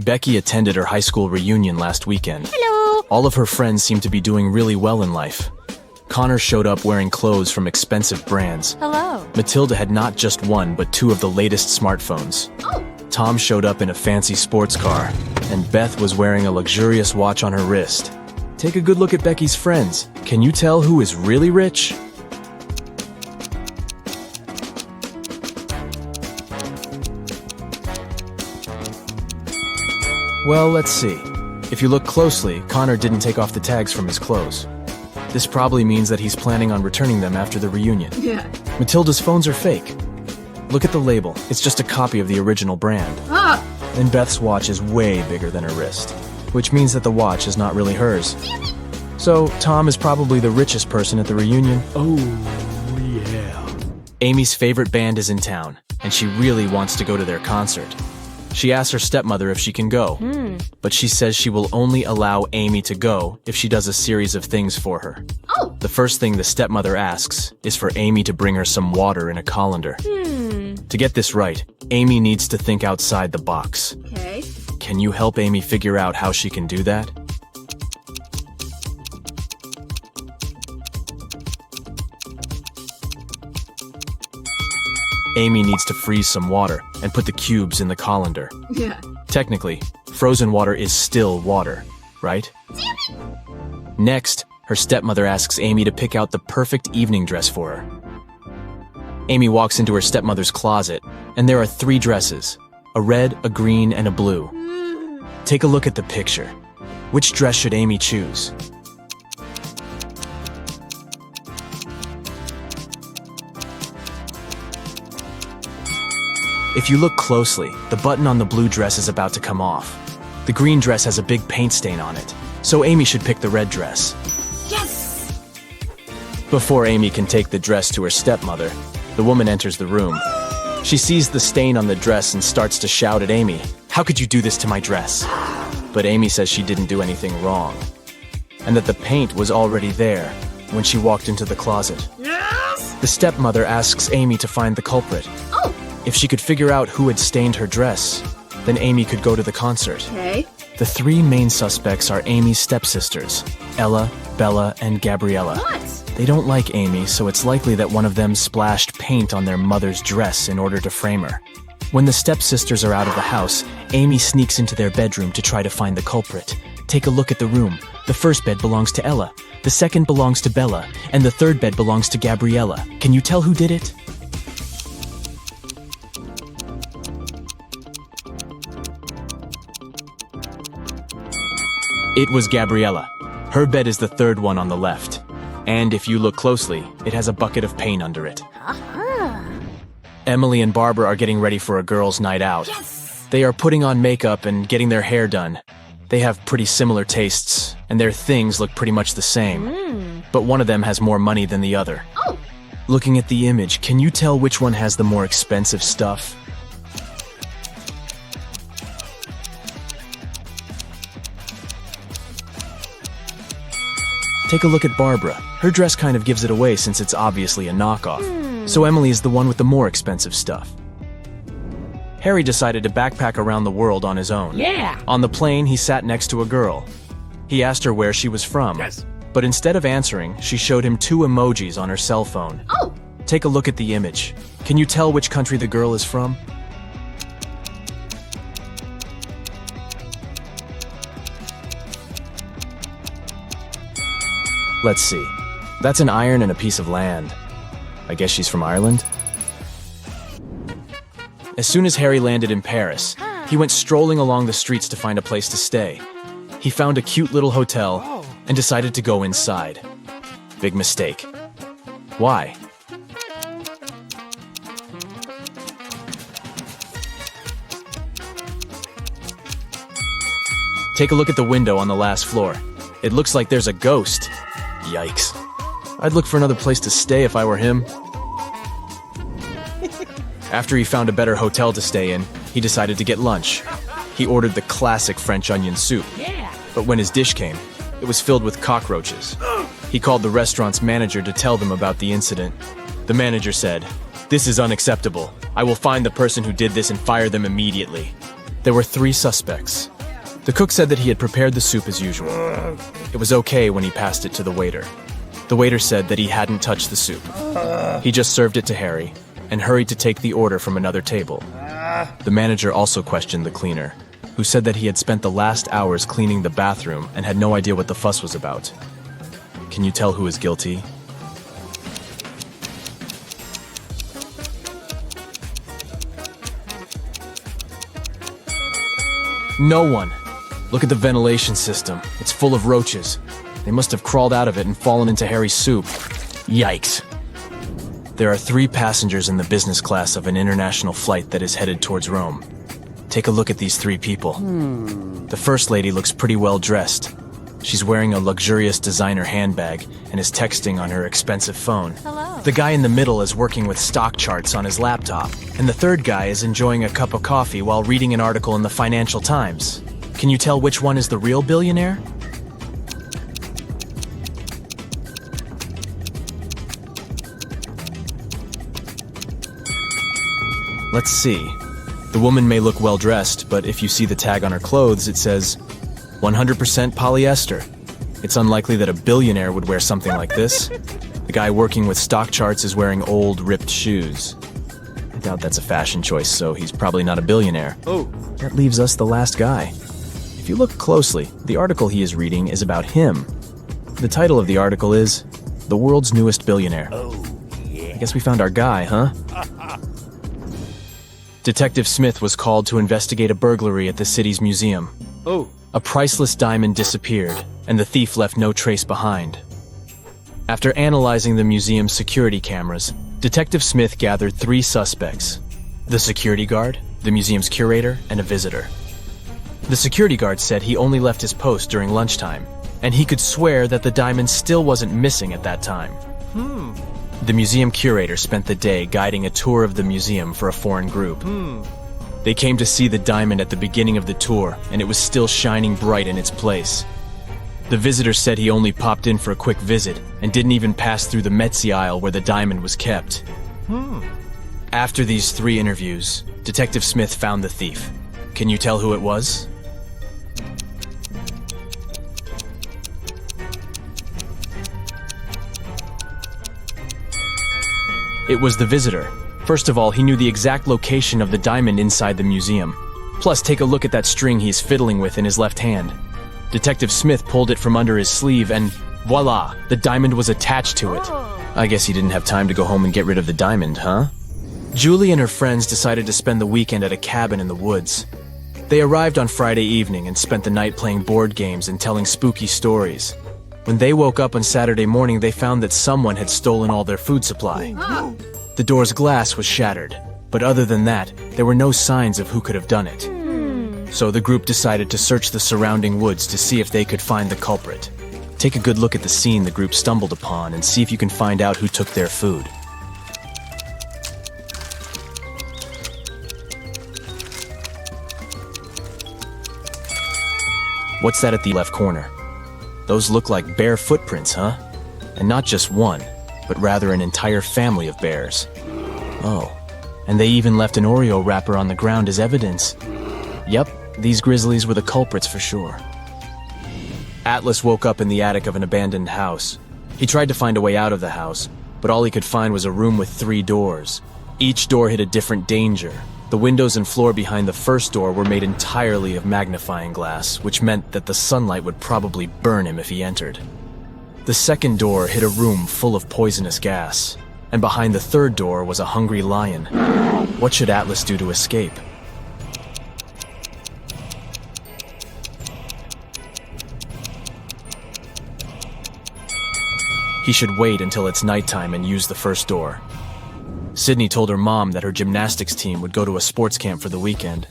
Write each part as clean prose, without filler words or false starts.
Becky attended her high school reunion last weekend. Hello. All of her friends seemed to be doing really well in life. Connor showed up wearing clothes from expensive brands. Hello. Matilda had not just one, but two of the latest smartphones. Oh. Tom showed up in a fancy sports car, and Beth was wearing a luxurious watch on her wrist. Take a good look at Becky's friends. Can you tell who is really rich? Well, let's see. If you look closely, Connor didn't take off the tags from his clothes. This probably means that he's planning on returning them after the reunion. Yeah. Matilda's phones are fake. Look at the label. It's just a copy of the original brand. Ah. And Beth's watch is way bigger than her wrist, which means that the watch is not really hers. So, Tom is probably the richest person at the reunion. Oh, yeah. Amy's favorite band is in town, and she really wants to go to their concert. She asks her stepmother if she can go, but she says she will only allow Amy to go if she does a series of things for her. Oh. The first thing the stepmother asks is for Amy to bring her some water in a colander. To get this right, Amy needs to think outside the box. Okay. Can you help Amy figure out how she can do that? Amy needs to freeze some water and put the cubes in the colander. Yeah. Technically, frozen water is still water, right? Next, her stepmother asks Amy to pick out the perfect evening dress for her. Amy walks into her stepmother's closet, and there are 3 dresses: a red, a green, and a blue. Take a look at the picture. Which dress should Amy choose? If you look closely, the button on the blue dress is about to come off. The green dress has a big paint stain on it, so Amy should pick the red dress. Yes. Before Amy can take the dress to her stepmother, the woman enters the room. She sees the stain on the dress and starts to shout at Amy, "How could you do this to my dress?" But Amy says she didn't do anything wrong, and that the paint was already there when she walked into the closet. Yes. The stepmother asks Amy to find the culprit. Oh. If she could figure out who had stained her dress, then Amy could go to the concert. Okay. The 3 main suspects are Amy's stepsisters, Ella, Bella, and Gabriella. What? They don't like Amy, so it's likely that one of them splashed paint on their mother's dress in order to frame her. When the stepsisters are out of the house, Amy sneaks into their bedroom to try to find the culprit. Take a look at the room. The first bed belongs to Ella, the second belongs to Bella, and the third bed belongs to Gabriella. Can you tell who did it? It was Gabriella. Her bed is the third one on the left. And if you look closely, it has a bucket of paint under it. Emily and Barbara are getting ready for a girls' night out. Yes. They are putting on makeup and getting their hair done. They have pretty similar tastes, and their things look pretty much the same. But one of them has more money than the other. Oh. Looking at the image, can you tell which one has the more expensive stuff? Take a look at Barbara. Her dress kind of gives it away since it's obviously a knockoff. So Emily is the one with the more expensive stuff. Harry decided to backpack around the world on his own. Yeah. On the plane, he sat next to a girl. He asked her where she was from. Yes. But instead of answering, she showed him 2 emojis on her cell phone. Oh. Take a look at the image. Can you tell which country the girl is from? Let's see. That's an iron and a piece of land. I guess she's from Ireland? As soon as Harry landed in Paris, he went strolling along the streets to find a place to stay. He found a cute little hotel and decided to go inside. Big mistake. Why? Take a look at the window on the last floor. It looks like there's a ghost. Yikes. I'd look for another place to stay if I were him. After he found a better hotel to stay in, he decided to get lunch. He ordered the classic French onion soup. But when his dish came, it was filled with cockroaches. He called the restaurant's manager to tell them about the incident. The manager said, "This is unacceptable. I will find the person who did this and fire them immediately." There were 3 suspects: The cook said that he had prepared the soup as usual. It was okay when he passed it to the waiter. The waiter said that he hadn't touched the soup. He just served it to Harry and hurried to take the order from another table. The manager also questioned the cleaner, who said that he had spent the last hours cleaning the bathroom and had no idea what the fuss was about. Can you tell who is guilty? No one. Look at the ventilation system. It's full of roaches. They must have crawled out of it and fallen into Harry's soup. Yikes. There are 3 passengers in the business class of an international flight that is headed towards Rome. Take a look at these 3 people. The first lady looks pretty well dressed. She's wearing a luxurious designer handbag and is texting on her expensive phone. Hello. The guy in the middle is working with stock charts on his laptop, and the third guy is enjoying a cup of coffee while reading an article in the Financial Times. Can you tell which one is the real billionaire? Let's see. The woman may look well dressed, but if you see the tag on her clothes, it says 100% polyester. It's unlikely that a billionaire would wear something like this. The guy working with stock charts is wearing old, ripped shoes. I doubt that's a fashion choice, so he's probably not a billionaire. Oh. That leaves us the last guy. If you look closely, the article he is reading is about him. The title of the article is The World's Newest Billionaire. Oh, yeah. I guess we found our guy, huh? Detective Smith was called to investigate a burglary at the city's museum. Oh. A priceless diamond disappeared, and the thief left no trace behind. After analyzing the museum's security cameras, Detective Smith gathered 3 suspects: the security guard, the museum's curator, and a visitor. The security guard said he only left his post during lunchtime, and he could swear that the diamond still wasn't missing at that time. The museum curator spent the day guiding a tour of the museum for a foreign group. They came to see the diamond at the beginning of the tour, and it was still shining bright in its place. The visitor said he only popped in for a quick visit and didn't even pass through the Metzi aisle where the diamond was kept. After these 3 interviews, Detective Smith found the thief. Can you tell who it was? It was the visitor. First of all, he knew the exact location of the diamond inside the museum. Plus, take a look at that string he's fiddling with in his left hand. Detective Smith pulled it from under his sleeve and voila, the diamond was attached to it. I guess he didn't have time to go home and get rid of the diamond, huh? Julie and her friends decided to spend the weekend at a cabin in the woods. They arrived on Friday evening and spent the night playing board games and telling spooky stories. When they woke up on Saturday morning, they found that someone had stolen all their food supply. The door's glass was shattered, but other than that, there were no signs of who could have done it. So the group decided to search the surrounding woods to see if they could find the culprit. Take a good look at the scene the group stumbled upon and see if you can find out who took their food. What's that at the left corner? Those look like bear footprints, huh? And not just one, but rather an entire family of bears. Oh, and they even left an Oreo wrapper on the ground as evidence. Yep, these grizzlies were the culprits for sure. Atlas woke up in the attic of an abandoned house. He tried to find a way out of the house, but all he could find was a room with 3 doors. Each door hid a different danger. The windows and floor behind the first door were made entirely of magnifying glass, which meant that the sunlight would probably burn him if he entered. The second door hid a room full of poisonous gas, and behind the third door was a hungry lion. What should Atlas do to escape? He should wait until it's nighttime and use the first door. Sydney told her mom that her gymnastics team would go to a sports camp for the weekend.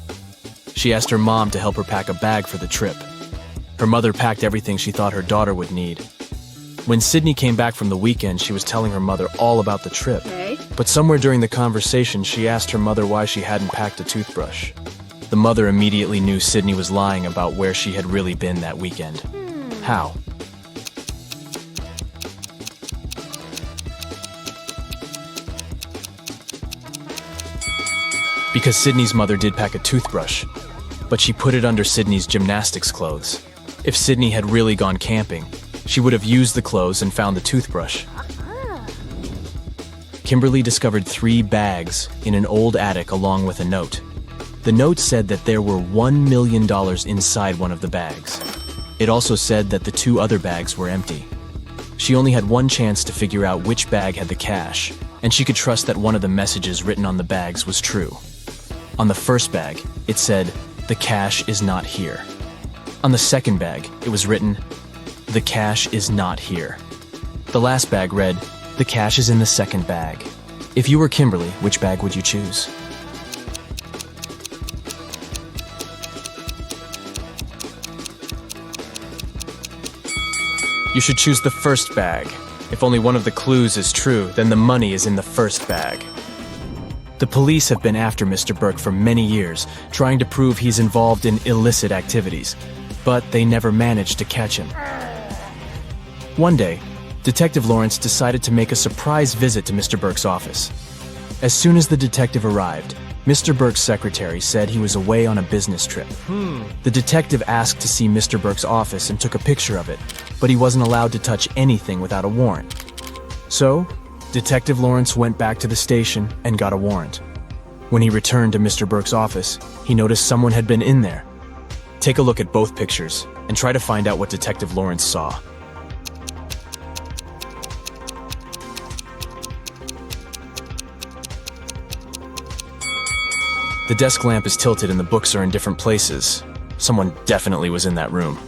She asked her mom to help her pack a bag for the trip. Her mother packed everything she thought her daughter would need. When Sydney came back from the weekend, she was telling her mother all about the trip. But somewhere during the conversation, she asked her mother why she hadn't packed a toothbrush. The mother immediately knew Sydney was lying about where she had really been that weekend. How? Because Sydney's mother did pack a toothbrush, but she put it under Sydney's gymnastics clothes. If Sydney had really gone camping, she would have used the clothes and found the toothbrush. Kimberly discovered 3 bags in an old attic along with a note. The note said that there were $1 million inside one of the bags. It also said that the 2 other bags were empty. She only had one chance to figure out which bag had the cash, and she could trust that one of the messages written on the bags was true. On the first bag, it said, "The cash is not here." On the second bag, it was written, "The cash is not here." The last bag read, "The cash is in the second bag." If you were Kimberly, which bag would you choose? You should choose the first bag. If only one of the clues is true, then the money is in the first bag. The police have been after Mr. Burke for many years, trying to prove he's involved in illicit activities, but they never managed to catch him. One day, Detective Lawrence decided to make a surprise visit to Mr. Burke's office. As soon as the detective arrived, Mr. Burke's secretary said he was away on a business trip. The detective asked to see Mr. Burke's office and took a picture of it, but he wasn't allowed to touch anything without a warrant. So, Detective Lawrence went back to the station and got a warrant. When he returned to Mr. Burke's office, he noticed someone had been in there. Take a look at both pictures and try to find out what Detective Lawrence saw. The desk lamp is tilted and the books are in different places. Someone definitely was in that room.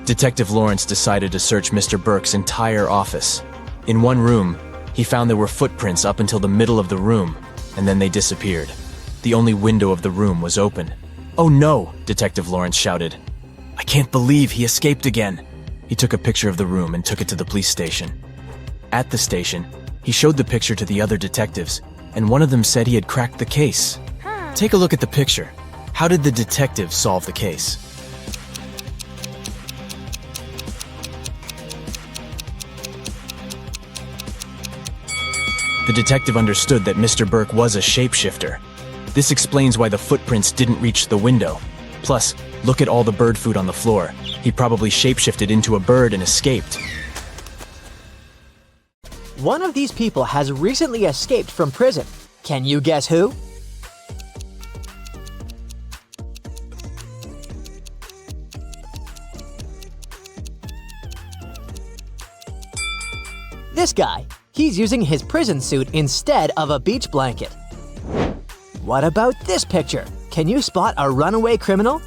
Detective Lawrence decided to search Mr. Burke's entire office. In one room, he found there were footprints up until the middle of the room, and then they disappeared. The only window of the room was open. "Oh no!" Detective Lawrence shouted. "I can't believe he escaped again." He took a picture of the room and took it to the police station. At the station, he showed the picture to the other detectives, and one of them said he had cracked the case. Take a look at the picture. How did the detective solve the case? The detective understood that Mr. Burke was a shapeshifter. This explains why the footprints didn't reach the window. Plus, look at all the bird food on the floor. He probably shapeshifted into a bird and escaped. One of these people has recently escaped from prison. Can you guess who? This guy. He's using his prison suit instead of a beach blanket. What about this picture? Can you spot a runaway criminal?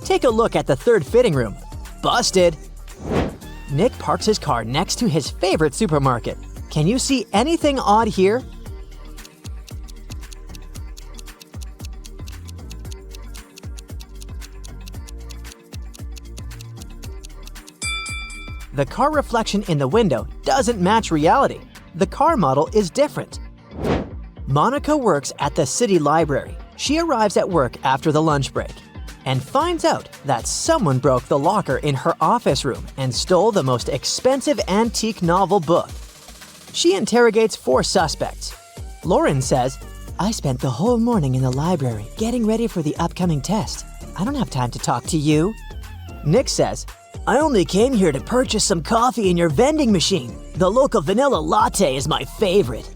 Take a look at the third fitting room. Busted! Nick parks his car next to his favorite supermarket. Can you see anything odd here? The car reflection in the window doesn't match reality. The car model is different. Monica works at the city library. She arrives at work after the lunch break and finds out that someone broke the locker in her office room and stole the most expensive antique novel book. She interrogates 4 suspects. Lauren says, "I spent the whole morning in the library getting ready for the upcoming test. I don't have time to talk to you." Nick says, "I only came here to purchase some coffee in your vending machine. The local vanilla latte is my favorite."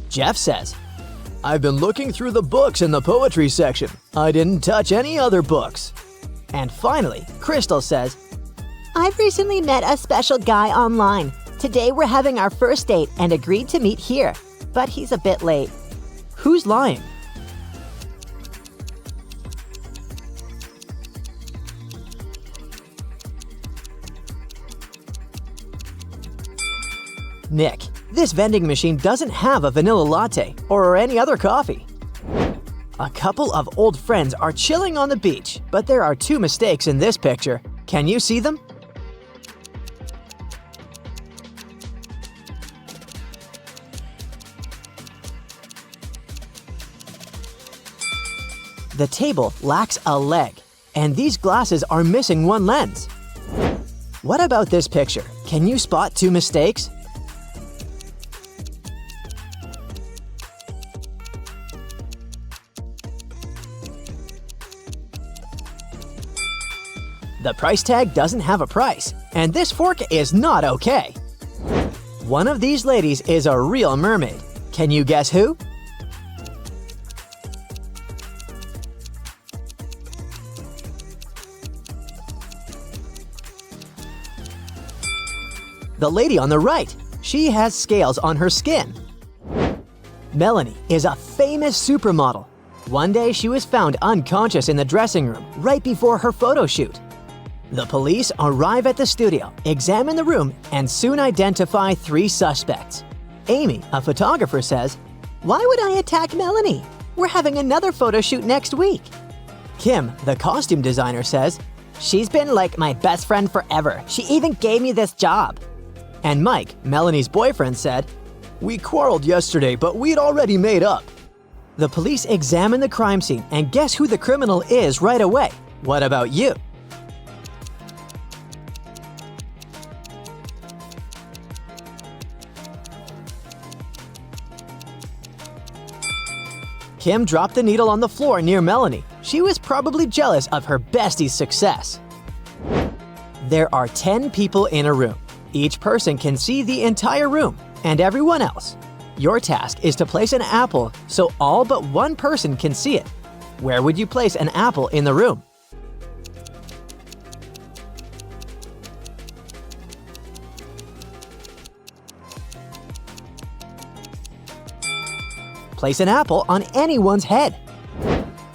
Jeff says, "I've been looking through the books in the poetry section. I didn't touch any other books." And finally, Crystal says, I've recently met a special guy online. Today we're having our first date and agreed to meet here. But he's a bit late. "Who's lying?" Nick, this vending machine doesn't have a vanilla latte or any other coffee. A couple of old friends are chilling on the beach, but there are 2 mistakes in this picture. Can you see them? The table lacks a leg, and these glasses are missing one lens. What about this picture? Can you spot two mistakes? The price tag doesn't have a price, and this fork is not okay. One of these ladies is a real mermaid. Can you guess who? The lady on the right. She has scales on her skin. Melanie is a famous supermodel. One day she was found unconscious in the dressing room right before her photo shoot. The police arrive at the studio, examine the room, and soon identify 3 suspects. Amy, a photographer, says, Why would I attack Melanie? We're having another photo shoot next week. Kim, the costume designer, says, She's been like my best friend forever. She even gave me this job. And Mike, Melanie's boyfriend, said, We quarreled yesterday, but we'd already made up. The police examine the crime scene and guess who the criminal is right away. What about you? Kim dropped the needle on the floor near Melanie. She was probably jealous of her bestie's success. There are 10 people in a room. Each person can see the entire room and everyone else. Your task is to place an apple so all but one person can see it. Where would you place an apple in the room? Place an apple on anyone's head.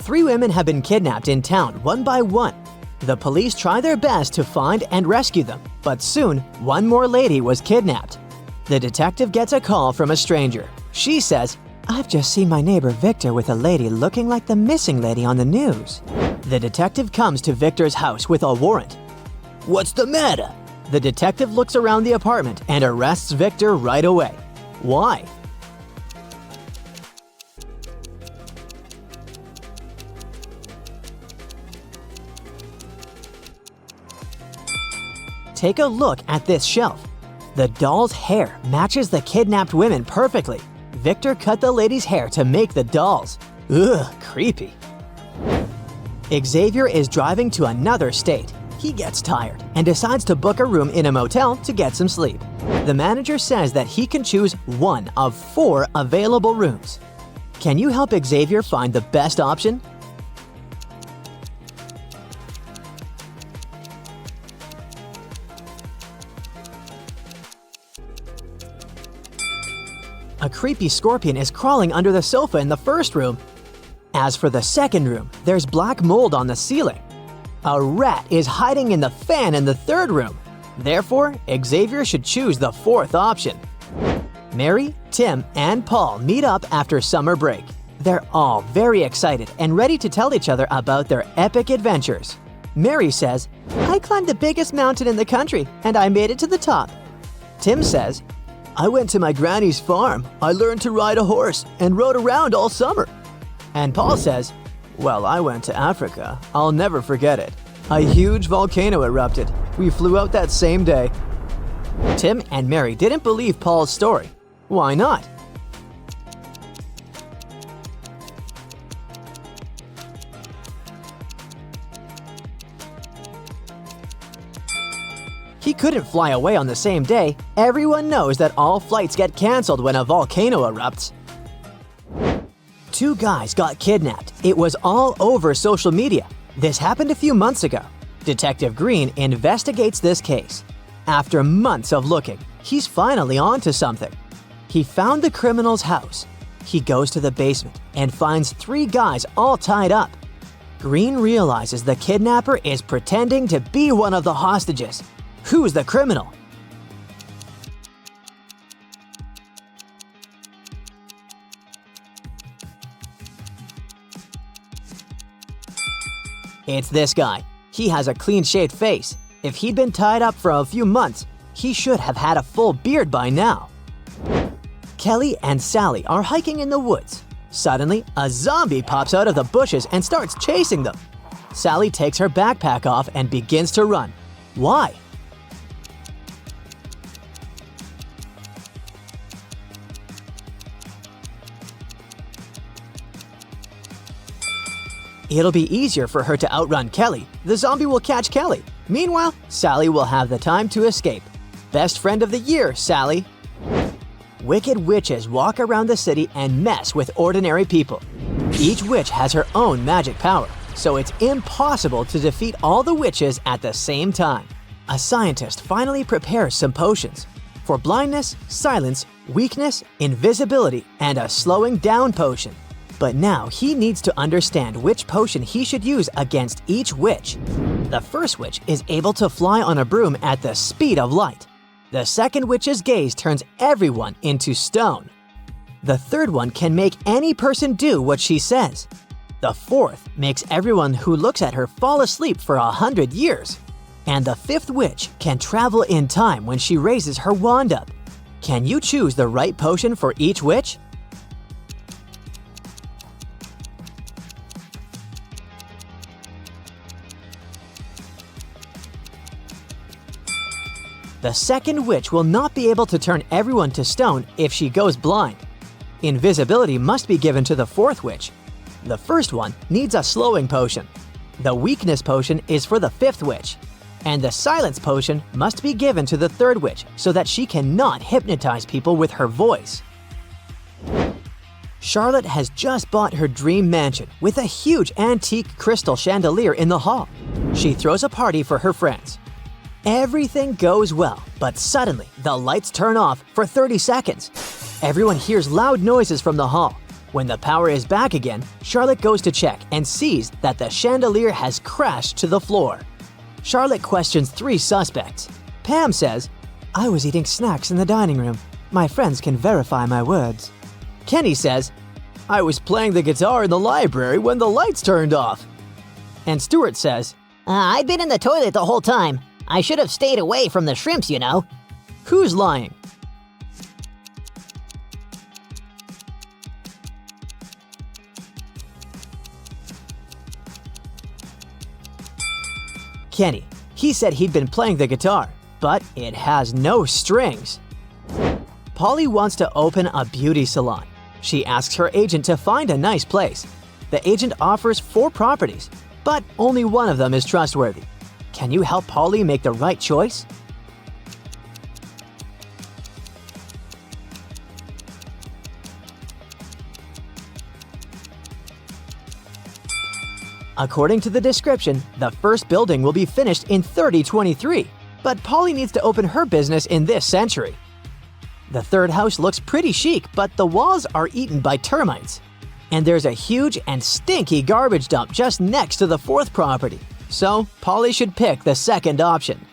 3 women have been kidnapped in town one by one. The police try their best to find and rescue them, but soon one more lady was kidnapped. The detective gets a call from a stranger. She says, I've just seen my neighbor Victor with a lady looking like the missing lady on the news. The detective comes to Victor's house with a warrant. What's the matter? The detective looks around the apartment and arrests Victor right away. Why? Take a look at this shelf. The doll's hair matches the kidnapped women perfectly. Victor cut the lady's hair to make the dolls. Ugh, creepy. Xavier is driving to another state. He gets tired and decides to book a room in a motel to get some sleep. The manager says that he can choose one of 4 available rooms. Can you help Xavier find the best option? A creepy scorpion is crawling under the sofa in the first room. As for the second room, there's black mold on the ceiling. A rat is hiding in the fan in the third room. Therefore, Xavier should choose the 4th option. Mary, Tim, and Paul meet up after summer break. They're all very excited and ready to tell each other about their epic adventures. Mary says, I climbed the biggest mountain in the country, and I made it to the top. Tim says, I went to my granny's farm. I learned to ride a horse and rode around all summer. And Paul says, well, I went to Africa. I'll never forget it. A huge volcano erupted. We flew out that same day. Tim and Mary didn't believe Paul's story. Why not? He couldn't fly away on the same day. Everyone knows that all flights get canceled when a volcano erupts. 2 guys got kidnapped. It was all over social media. This happened a few months ago. Detective Green investigates this case. After months of looking, he's finally onto something. He found the criminal's house. He goes to the basement and finds 3 guys all tied up. Green realizes the kidnapper is pretending to be one of the hostages. Who's the criminal? It's this guy. He has a clean-shaved face. If he'd been tied up for a few months, he should have had a full beard by now. Kelly and Sally are hiking in the woods. Suddenly, a zombie pops out of the bushes and starts chasing them. Sally takes her backpack off and begins to run. Why? It'll be easier for her to outrun Kelly. The zombie will catch Kelly. Meanwhile, Sally will have the time to escape. Best friend of the year, Sally. Wicked witches walk around the city and mess with ordinary people. Each witch has her own magic power, so it's impossible to defeat all the witches at the same time. A scientist finally prepares some potions for blindness, silence, weakness, invisibility, and a slowing down potion. But now he needs to understand which potion he should use against each witch. The first witch is able to fly on a broom at the speed of light. The second witch's gaze turns everyone into stone. The third one can make any person do what she says. The fourth makes everyone who looks at her fall asleep for 100 years. And the fifth witch can travel in time when she raises her wand up. Can you choose the right potion for each witch? The second witch will not be able to turn everyone to stone if she goes blind. Invisibility must be given to the fourth witch. The first one needs a slowing potion. The weakness potion is for the fifth witch. And the silence potion must be given to the third witch so that she cannot hypnotize people with her voice. Charlotte has just bought her dream mansion with a huge antique crystal chandelier in the hall. She throws a party for her friends. Everything goes well, but suddenly the lights turn off for 30 seconds. Everyone hears loud noises from the hall. When the power is back again, Charlotte goes to check and sees that the chandelier has crashed to the floor. Charlotte questions 3 suspects. Pam says, "I was eating snacks in the dining room. My friends can verify my words." Kenny says, "I was playing the guitar in the library when the lights turned off." And Stuart says, I'd been in the toilet the whole time. I should have stayed away from the shrimps, you know." Who's lying? Kenny. He said he'd been playing the guitar, but it has no strings. Polly wants to open a beauty salon. She asks her agent to find a nice place. The agent offers 4 properties, but only one of them is trustworthy. Can you help Polly make the right choice? According to the description, the first building will be finished in 3023, but Polly needs to open her business in this century. The third house looks pretty chic, but the walls are eaten by termites. And there's a huge and stinky garbage dump just next to the fourth property. So, Polly should pick the second option.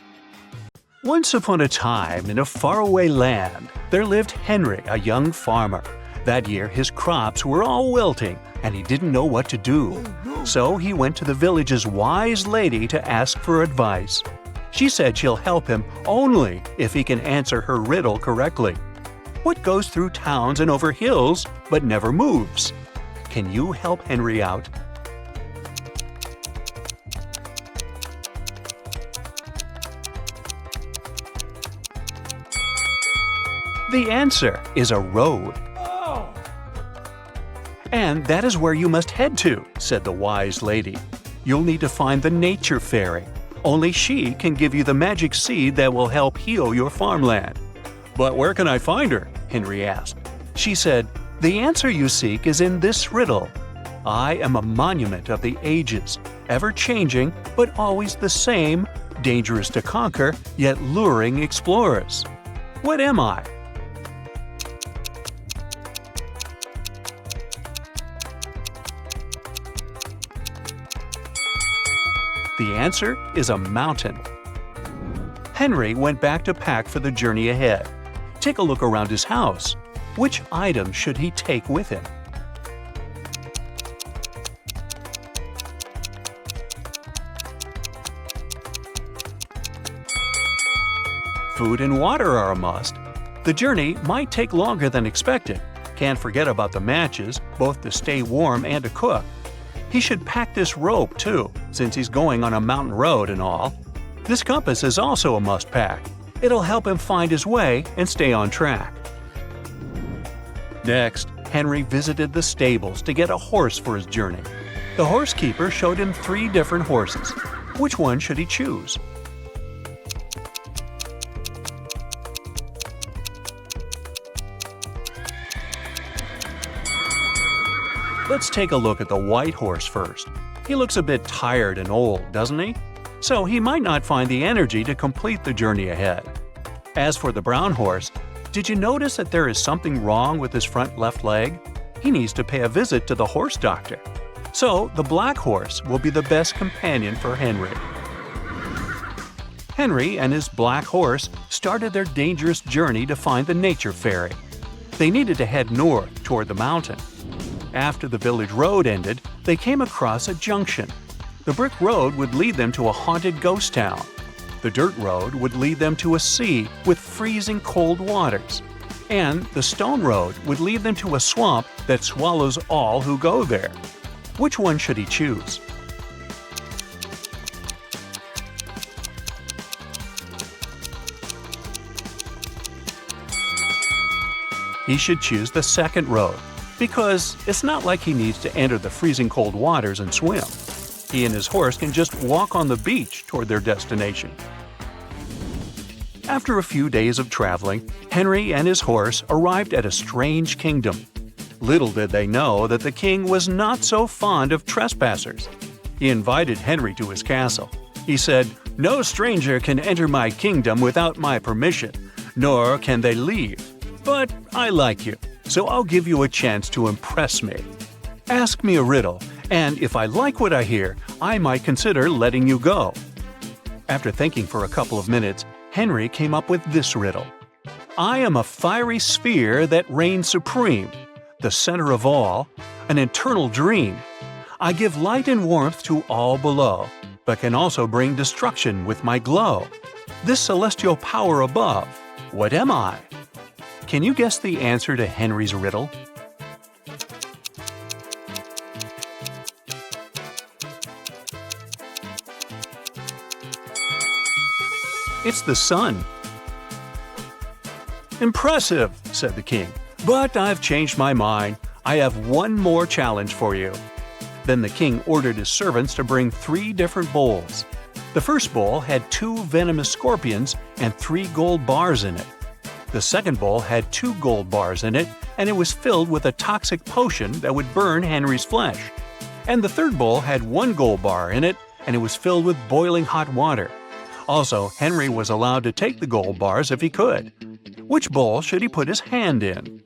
Once upon a time, in a faraway land, there lived Henry, a young farmer. That year, his crops were all wilting, and he didn't know what to do. So he went to the village's wise lady to ask for advice. She said she'll help him only if he can answer her riddle correctly. What goes through towns and over hills but never moves? Can you help Henry out? The answer is a road. And that is where you must head to, said the wise lady. You'll need to find the nature fairy. Only she can give you the magic seed that will help heal your farmland. But where can I find her? Henry asked. She said, the answer you seek is in this riddle. I am a monument of the ages, ever-changing but always the same, dangerous to conquer yet luring explorers. What am I? The answer is a mountain. Henry went back to pack for the journey ahead. Take a look around his house. Which item should he take with him? Food and water are a must. The journey might take longer than expected. Can't forget about the matches, both to stay warm and to cook. He should pack this rope too, since he's going on a mountain road and all. This compass is also a must-pack. It'll help him find his way and stay on track. Next, Henry visited the stables to get a horse for his journey. The horsekeeper showed him 3 different horses. Which one should he choose? Let's take a look at the white horse first. He looks a bit tired and old, doesn't he? So he might not find the energy to complete the journey ahead. As for the brown horse, did you notice that there is something wrong with his front left leg? He needs to pay a visit to the horse doctor. So the black horse will be the best companion for Henry. Henry and his black horse started their dangerous journey to find the nature fairy. They needed to head north toward the mountain. After the village road ended, they came across a junction. The brick road would lead them to a haunted ghost town. The dirt road would lead them to a sea with freezing cold waters. And the stone road would lead them to a swamp that swallows all who go there. Which one should he choose? He should choose the second road, because it's not like he needs to enter the freezing cold waters and swim. He and his horse can just walk on the beach toward their destination. After a few days of traveling, Henry and his horse arrived at a strange kingdom. Little did they know that the king was not so fond of trespassers. He invited Henry to his castle. He said, "No stranger can enter my kingdom without my permission, nor can they leave. But I like you, so I'll give you a chance to impress me. Ask me a riddle, and if I like what I hear, I might consider letting you go." After thinking for a couple of minutes, Henry came up with this riddle. "I am a fiery sphere that reigns supreme, the center of all, an eternal dream. I give light and warmth to all below, but can also bring destruction with my glow. This celestial power above, what am I?" Can you guess the answer to Henry's riddle? It's the sun. "Impressive," said the king, "but I've changed my mind. I have one more challenge for you." Then the king ordered his servants to bring 3 different bowls. The first bowl had 2 venomous scorpions and 3 gold bars in it. The second bowl had 2 gold bars in it, and it was filled with a toxic potion that would burn Henry's flesh. And the third bowl had 1 gold bar in it, and it was filled with boiling hot water. Also, Henry was allowed to take the gold bars if he could. Which bowl should he put his hand in?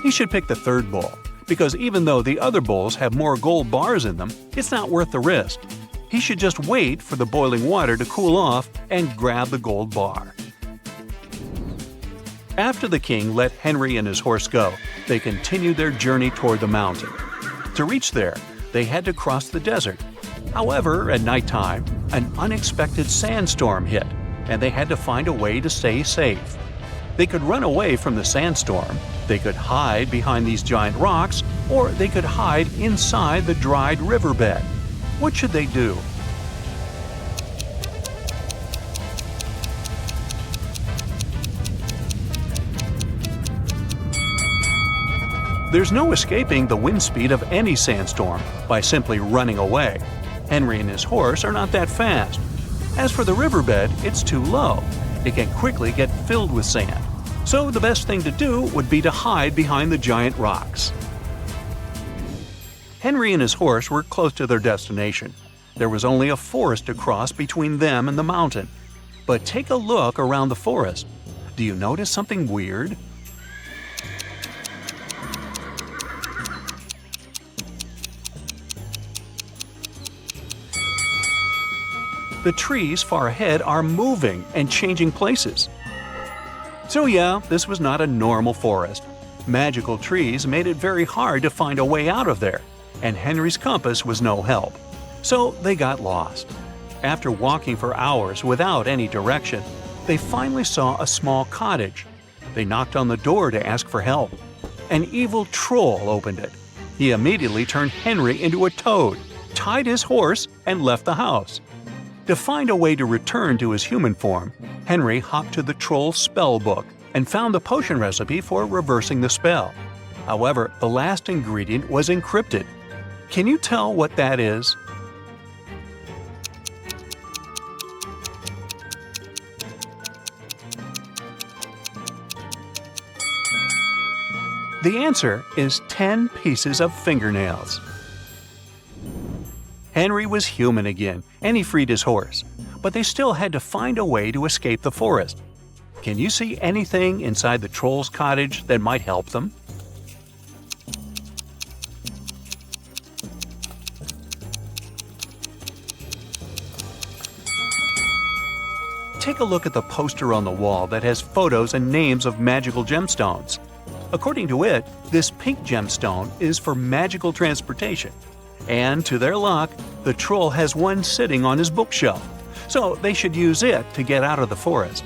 He should pick the third bowl, because even though the other bowls have more gold bars in them, it's not worth the risk. He should just wait for the boiling water to cool off and grab the gold bar. After the king let Henry and his horse go, they continued their journey toward the mountain. To reach there, they had to cross the desert. However, at nighttime, an unexpected sandstorm hit, and they had to find a way to stay safe. They could run away from the sandstorm, they could hide behind these giant rocks, or they could hide inside the dried riverbed. What should they do? There's no escaping the wind speed of any sandstorm by simply running away. Henry and his horse are not that fast. As for the riverbed, it's too low. It can quickly get filled with sand. So the best thing to do would be to hide behind the giant rocks. Henry and his horse were close to their destination. There was only a forest to cross between them and the mountain. But take a look around the forest. Do you notice something weird? The trees far ahead are moving and changing places. So yeah, this was not a normal forest. Magical trees made it very hard to find a way out of there, and Henry's compass was no help. So they got lost. After walking for hours without any direction, they finally saw a small cottage. They knocked on the door to ask for help. An evil troll opened it. He immediately turned Henry into a toad, tied his horse, and left the house. To find a way to return to his human form, Henry hopped to the troll's spell book and found the potion recipe for reversing the spell. However, the last ingredient was encrypted. Can you tell what that is? The answer is 10 pieces of fingernails. Henry was human again, and he freed his horse, but they still had to find a way to escape the forest. Can you see anything inside the troll's cottage that might help them? Take a look at the poster on the wall that has photos and names of magical gemstones. According to it, this pink gemstone is for magical transportation. And to their luck, the troll has one sitting on his bookshelf, so they should use it to get out of the forest.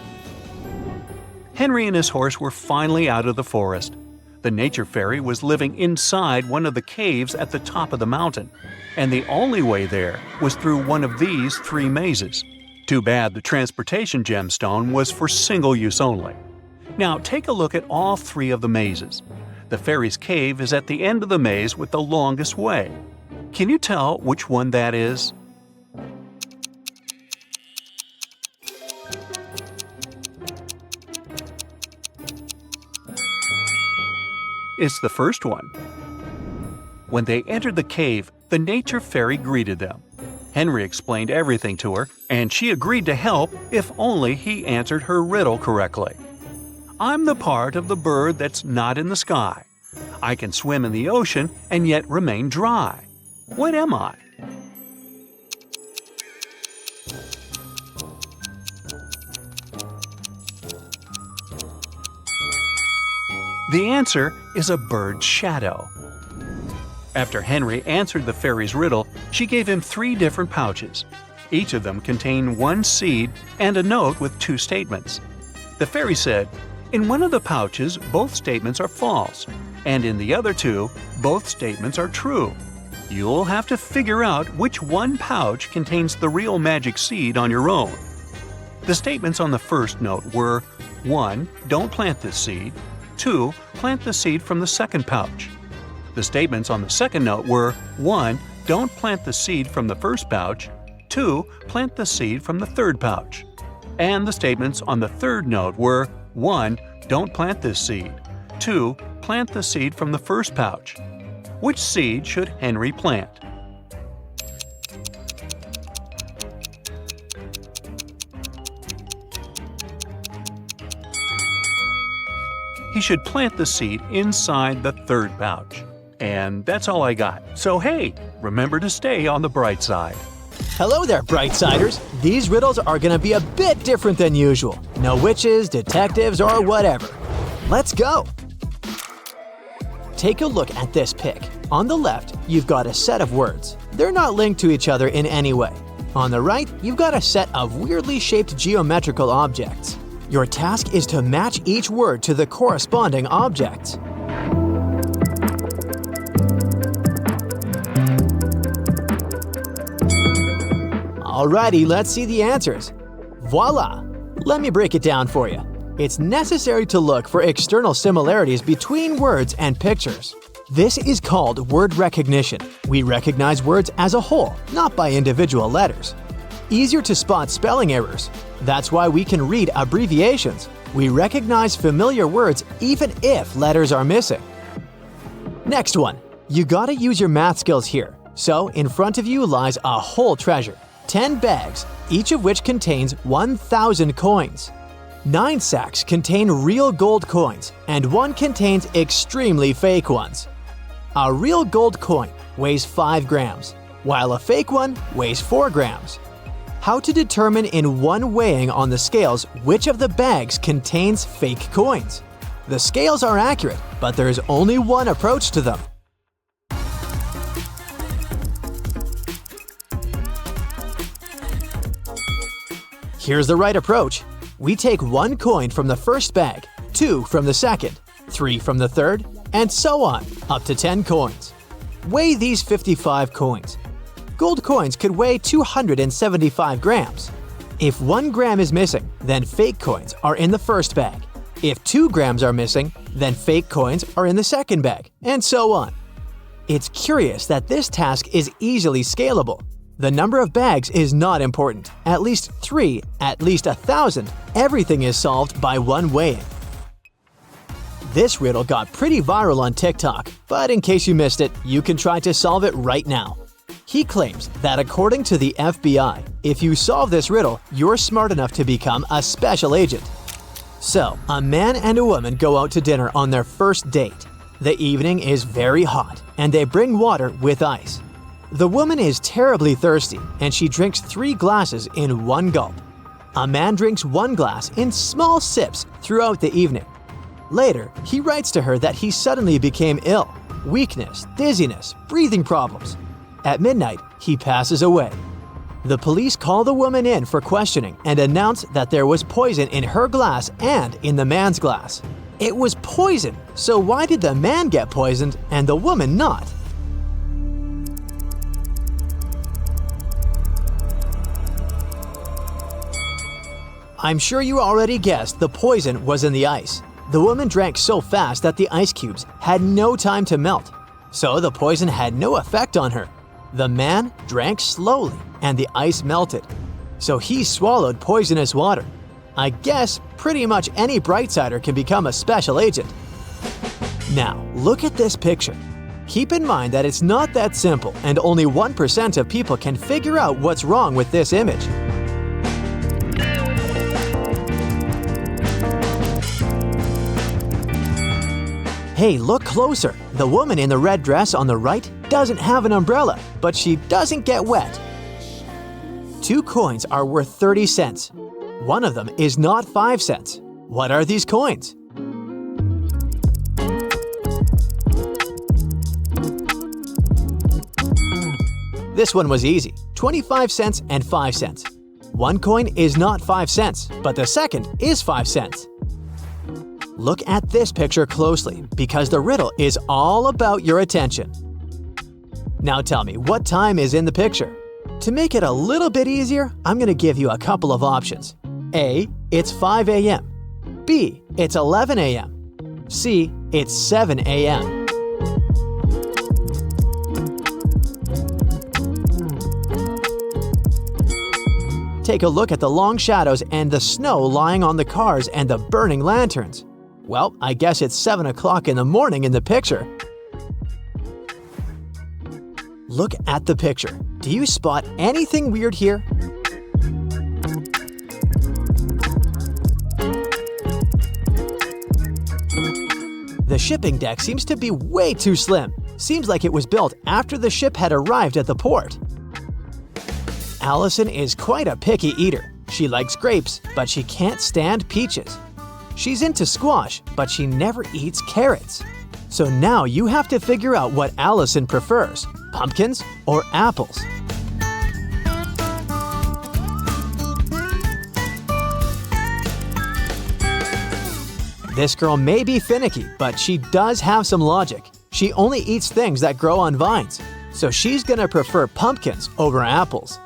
Henry and his horse were finally out of the forest. The nature fairy was living inside one of the caves at the top of the mountain, and the only way there was through one of these 3 mazes. Too bad the transportation gemstone was for single use only. Now take a look at all 3 of the mazes. The fairy's cave is at the end of the maze with the longest way. Can you tell which one that is? It's the first one. When they entered the cave, the nature fairy greeted them. Henry explained everything to her, and she agreed to help if only he answered her riddle correctly. I'm the part of the bird that's not in the sky. I can swim in the ocean and yet remain dry. What am I? The answer is a bird's shadow. After Henry answered the fairy's riddle, she gave him 3 different pouches. Each of them contained 1 seed and a note with 2 statements. The fairy said, "In one of the pouches, both statements are false, and in the other 2, both statements are true. You'll have to figure out which one pouch contains the real magic seed on your own." The statements on the first note were 1. Don't plant this seed. 2. Plant the seed from the second pouch. The statements on the second note were 1. Don't plant the seed from the first pouch. 2. Plant the seed from the third pouch. And the statements on the third note were 1. Don't plant this seed. 2. Plant the seed from the first pouch. Which seed should Henry plant? He should plant the seed inside the third pouch. And that's all I got. So hey, remember to stay on the bright side. Hello there, Brightsiders! These riddles are gonna be a bit different than usual. No witches, detectives, or whatever. Let's go! Take a look at this pic. On the left, you've got a set of words. They're not linked to each other in any way. On the right, you've got a set of weirdly shaped geometrical objects. Your task is to match each word to the corresponding objects. Alrighty, let's see the answers. Voila! Let me break it down for you. It's necessary to look for external similarities between words and pictures. This is called word recognition. We recognize words as a whole, not by individual letters. Easier to spot spelling errors. That's why we can read abbreviations. We recognize familiar words even if letters are missing. Next one. You gotta use your math skills here. So, in front of you lies a whole treasure. 10 bags, each of which contains 1,000 coins. 9 sacks contain real gold coins, and 1 contains extremely fake ones. A real gold coin weighs 5 grams, while a fake one weighs 4 grams. How to determine in one weighing on the scales which of the bags contains fake coins? The scales are accurate, but there is only one approach to them. Here's the right approach. We take 1 coin from the first bag, 2 from the second, 3 from the third, and so on, up to 10 coins. Weigh these 55 coins. Gold coins could weigh 275 grams. If 1 gram is missing, then fake coins are in the first bag. If 2 grams are missing, then fake coins are in the second bag, and so on. It's curious that this task is easily scalable. The number of bags is not important. At least 3, at least 1,000, everything is solved by one weighing. This riddle got pretty viral on TikTok, but in case you missed it, you can try to solve it right now. He claims that according to the FBI, if you solve this riddle, you're smart enough to become a special agent. So, a man and a woman go out to dinner on their first date. The evening is very hot, and they bring water with ice. The woman is terribly thirsty, and she drinks 3 glasses in one gulp. A man drinks 1 glass in small sips throughout the evening. Later, he writes to her that he suddenly became ill, weakness, dizziness, breathing problems. At midnight, he passes away. The police call the woman in for questioning and announce that there was poison in her glass and in the man's glass. It was poison, so why did the man get poisoned and the woman not? I'm sure you already guessed the poison was in the ice. The woman drank so fast that the ice cubes had no time to melt, so the poison had no effect on her. The man drank slowly and the ice melted, so he swallowed poisonous water. I guess pretty much any brightsider can become a special agent. Now, look at this picture. Keep in mind that it's not that simple and only 1% of people can figure out what's wrong with this image. Hey, look closer. The woman in the red dress on the right doesn't have an umbrella, but she doesn't get wet. 2 coins are worth 30 cents. One of them is not 5 cents. What are these coins? This one was easy. 25 cents and 5 cents. 1 coin is not 5 cents, but the second is 5 cents. Look at this picture closely, because the riddle is all about your attention. Now tell me, what time is in the picture? To make it a little bit easier, I'm going to give you a couple of options. A, it's 5 a.m. B, it's 11 a.m. C, it's 7 a.m. Take a look at the long shadows and the snow lying on the cars and the burning lanterns. Well, I guess it's 7 o'clock in the morning in the picture. Look at the picture. Do you spot anything weird here? The shipping deck seems to be way too slim. Seems like it was built after the ship had arrived at the port. Allison is quite a picky eater. She likes grapes, but she can't stand peaches. She's into squash, but she never eats carrots. So now you have to figure out what Allison prefers, pumpkins or apples. This girl may be finicky, but she does have some logic. She only eats things that grow on vines, so she's gonna prefer pumpkins over apples.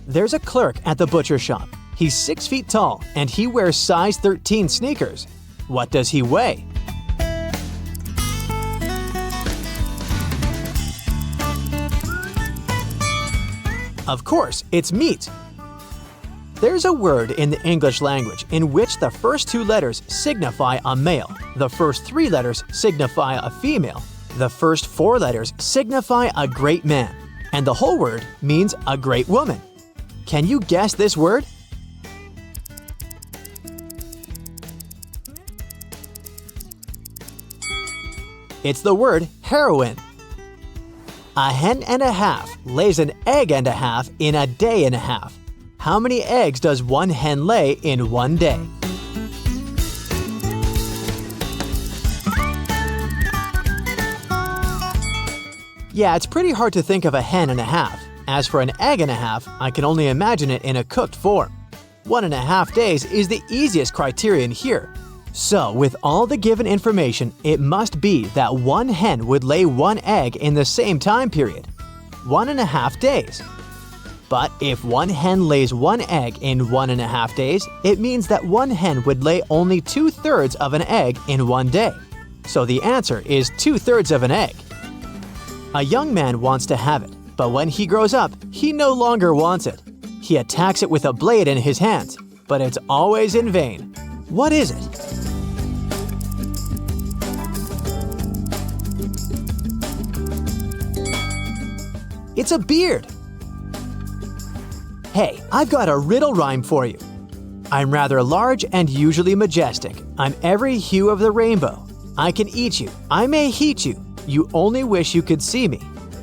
There's a clerk at the butcher shop. He's 6 feet tall and he wears size 13 sneakers. What does he weigh? Of course, it's meat. There's a word in the English language in which the first 2 letters signify a male, the first 3 letters signify a female, the first 4 letters signify a great man, and the whole word means a great woman. Can you guess this word? It's the word heroine. A hen and a half lays an egg and a half in a day and a half. How many eggs does one hen lay in one day? Yeah, it's pretty hard to think of a hen and a half. As for an egg and a half, I can only imagine it in a cooked form. 1.5 days is the easiest criterion here. So, with all the given information, it must be that one hen would lay 1 egg in the same time period. 1.5 days. But if one hen lays one egg in 1.5 days, it means that one hen would lay only 2/3 of an egg in 1 day. So the answer is 2/3 of an egg. A young man wants to have it, but when he grows up, he no longer wants it. He attacks it with a blade in his hands, but it's always in vain. What is it? It's a beard. Hey, I've got a riddle rhyme for you. I'm rather large and usually majestic. I'm every hue of the rainbow. I can eat you. I may heat you. You only wish you could see me.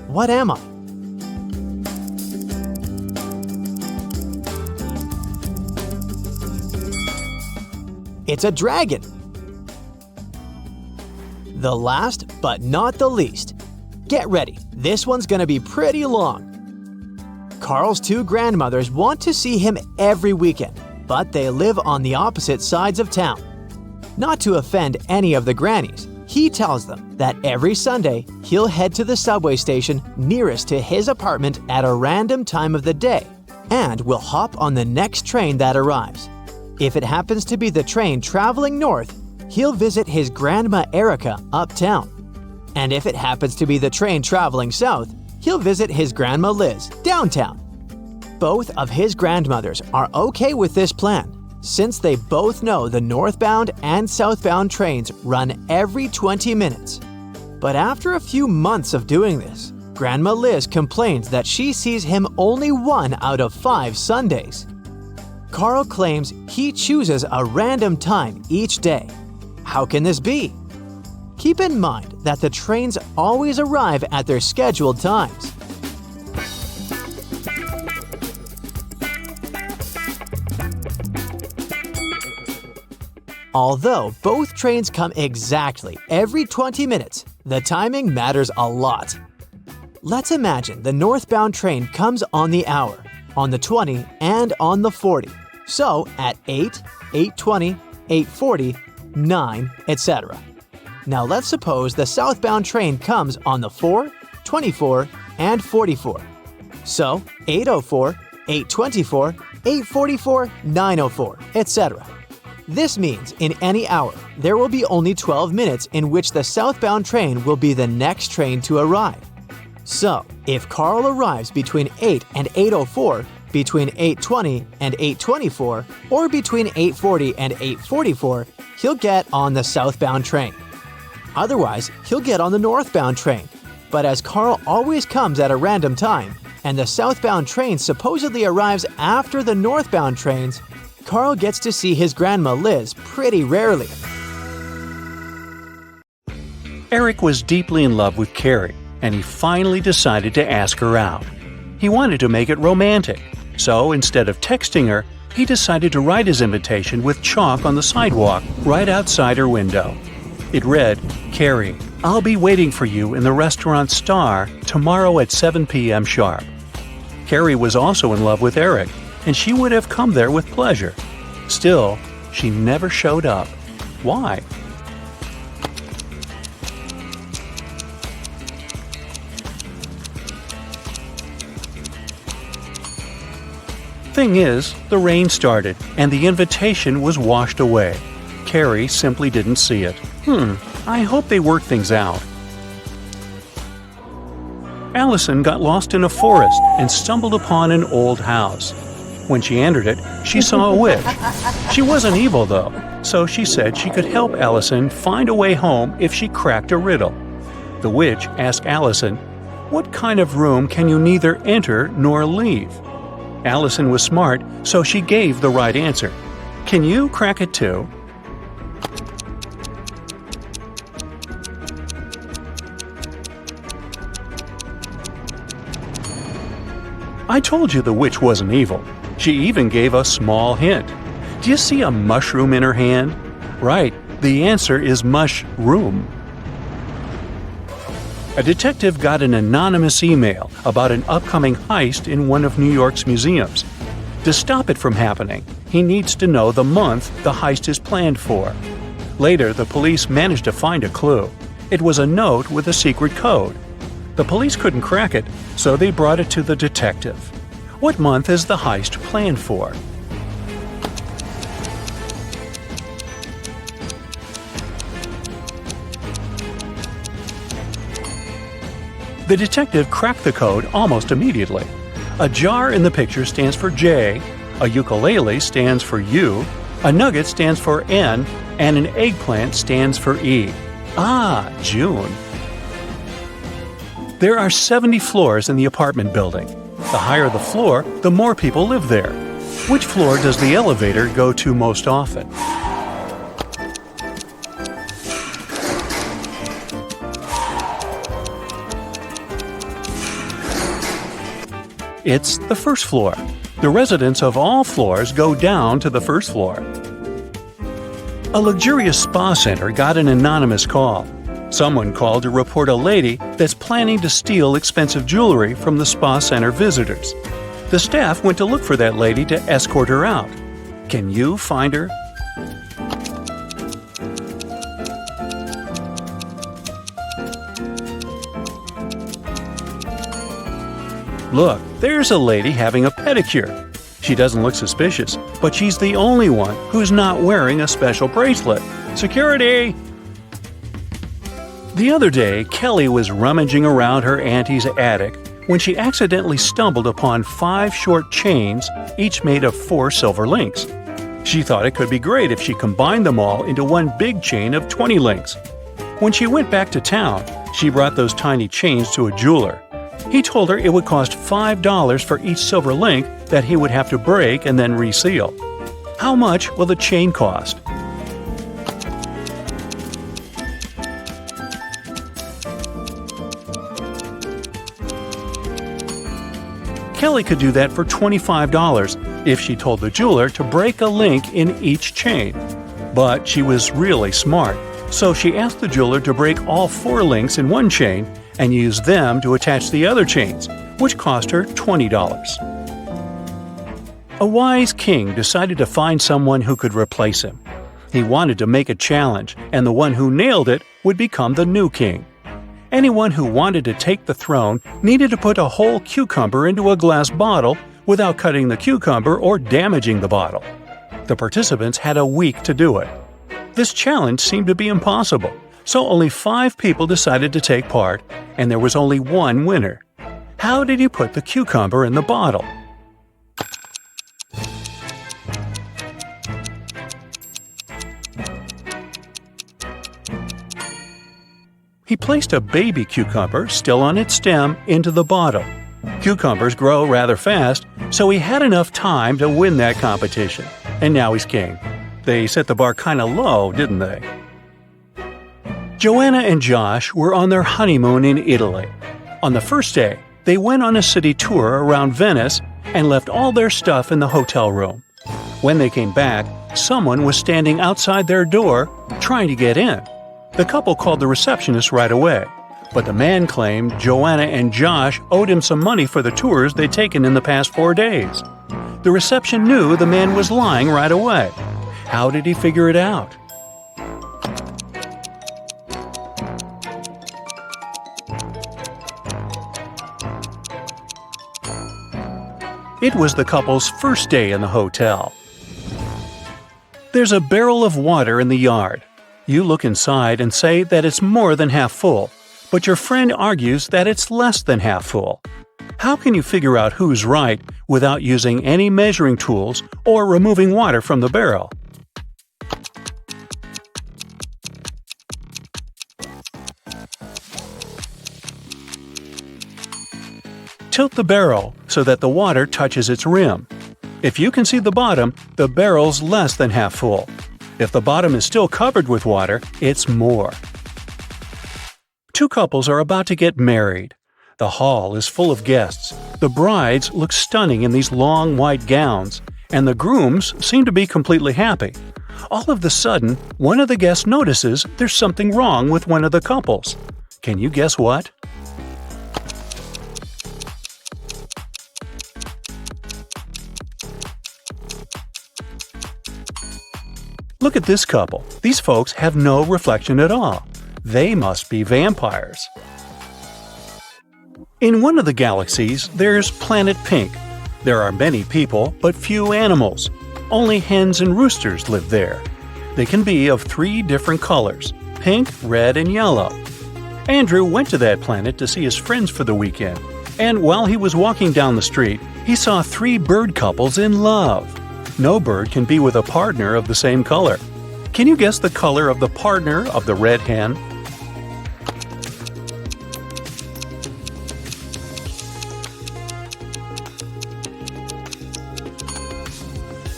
What am I? It's a dragon. The last but not the least. Get ready. This one's gonna be pretty long. Carl's two grandmothers want to see him every weekend, but they live on the opposite sides of town. Not to offend any of the grannies, he tells them that every Sunday he'll head to the subway station nearest to his apartment at a random time of the day and will hop on the next train that arrives. If it happens to be the train traveling north, he'll visit his grandma Erica uptown. And if it happens to be the train traveling south, he'll visit his grandma Liz downtown. Both of his grandmothers are okay with this plan, since they both know the northbound and southbound trains run every 20 minutes. But after a few months of doing this, Grandma Liz complains that she sees him only 1 out of 5 Sundays. Carl claims he chooses a random time each day. How can this be? Keep in mind that the trains always arrive at their scheduled times. Although both trains come exactly every 20 minutes, the timing matters a lot. Let's imagine the northbound train comes on the hour, on the 20, and on the 40. So at 8, 8:20, 8:40, 9, etc. Now let's suppose the southbound train comes on the 4, 24, and 44. So 8:04, 8:24, 8:44, 9:04, etc. This means in any hour, there will be only 12 minutes in which the southbound train will be the next train to arrive. So, if Carl arrives between 8 and 8:04, between 8:20 and 8:24, or between 8:40 and 8:44, he'll get on the southbound train. Otherwise, he'll get on the northbound train. But as Carl always comes at a random time, and the southbound train supposedly arrives after the northbound trains, Carl gets to see his grandma Liz pretty rarely. Eric was deeply in love with Carrie, and he finally decided to ask her out. He wanted to make it romantic, so instead of texting her, he decided to write his invitation with chalk on the sidewalk right outside her window. It read, "Carrie, I'll be waiting for you in the restaurant Star tomorrow at 7 p.m. sharp." Carrie was also in love with Eric, and she would have come there with pleasure. Still, she never showed up. Why? Thing is, the rain started, and the invitation was washed away. Carrie simply didn't see it. I hope they work things out. Allison got lost in a forest and stumbled upon an old house. When she entered it, she saw a witch. She wasn't evil, though, so she said she could help Allison find a way home if she cracked a riddle. The witch asked Allison, "What kind of room can you neither enter nor leave?" Allison was smart, so she gave the right answer. "Can you crack it too?" I told you the witch wasn't evil. She even gave a small hint. Do you see a mushroom in her hand? Right, the answer is mushroom. A detective got an anonymous email about an upcoming heist in one of New York's museums. To stop it from happening, he needs to know the month the heist is planned for. Later, the police managed to find a clue. It was a note with a secret code. The police couldn't crack it, so they brought it to the detective. What month is the heist planned for? The detective cracked the code almost immediately. A jar in the picture stands for J, a ukulele stands for U, a nugget stands for N, and an eggplant stands for E. Ah, June. There are 70 floors in the apartment building. The higher the floor, the more people live there. Which floor does the elevator go to most often? It's the first floor. The residents of all floors go down to the first floor. A luxurious spa center got an anonymous call. Someone called to report a lady that's planning to steal expensive jewelry from the spa center visitors. The staff went to look for that lady to escort her out. Can you find her? Look, there's a lady having a pedicure. She doesn't look suspicious, but she's the only one who's not wearing a special bracelet. Security! The other day, Kelly was rummaging around her auntie's attic when she accidentally stumbled upon 5 short chains, each made of 4 silver links. She thought it could be great if she combined them all into one big chain of 20 links. When she went back to town, she brought those tiny chains to a jeweler. He told her it would cost $5 for each silver link that he would have to break and then reseal. How much will the chain cost? Kelly could do that for $25 if she told the jeweler to break a link in each chain. But she was really smart, so she asked the jeweler to break all 4 links in one chain and use them to attach the other chains, which cost her $20. A wise king decided to find someone who could replace him. He wanted to make a challenge, and the one who nailed it would become the new king. Anyone who wanted to take the throne needed to put a whole cucumber into a glass bottle without cutting the cucumber or damaging the bottle. The participants had a week to do it. This challenge seemed to be impossible, so only 5 people decided to take part, and there was only one winner. How did he put the cucumber in the bottle? He placed a baby cucumber, still on its stem, into the bottle. Cucumbers grow rather fast, so he had enough time to win that competition. And now he's king. They set the bar kinda low, didn't they? Joanna and Josh were on their honeymoon in Italy. On the first day, they went on a city tour around Venice and left all their stuff in the hotel room. When they came back, someone was standing outside their door trying to get in. The couple called the receptionist right away, but the man claimed Joanna and Josh owed him some money for the tours they'd taken in the past 4 days. The reception knew the man was lying right away. How did he figure it out? It was the couple's first day in the hotel. There's a barrel of water in the yard. You look inside and say that it's more than half full, but your friend argues that it's less than half full. How can you figure out who's right without using any measuring tools or removing water from the barrel? Tilt the barrel so that the water touches its rim. If you can see the bottom, the barrel's less than half full. If the bottom is still covered with water, it's more. 2 couples are about to get married. The hall is full of guests. The brides look stunning in these long white gowns, and the grooms seem to be completely happy. All of a sudden, one of the guests notices there's something wrong with one of the couples. Can you guess what? Look at this couple. These folks have no reflection at all. They must be vampires. In one of the galaxies, there's planet Pink. There are many people, but few animals. Only hens and roosters live there. They can be of 3 different colors: pink, red, and yellow. Andrew went to that planet to see his friends for the weekend, and while he was walking down the street, he saw 3 bird couples in love. No bird can be with a partner of the same color. Can you guess the color of the partner of the red hen?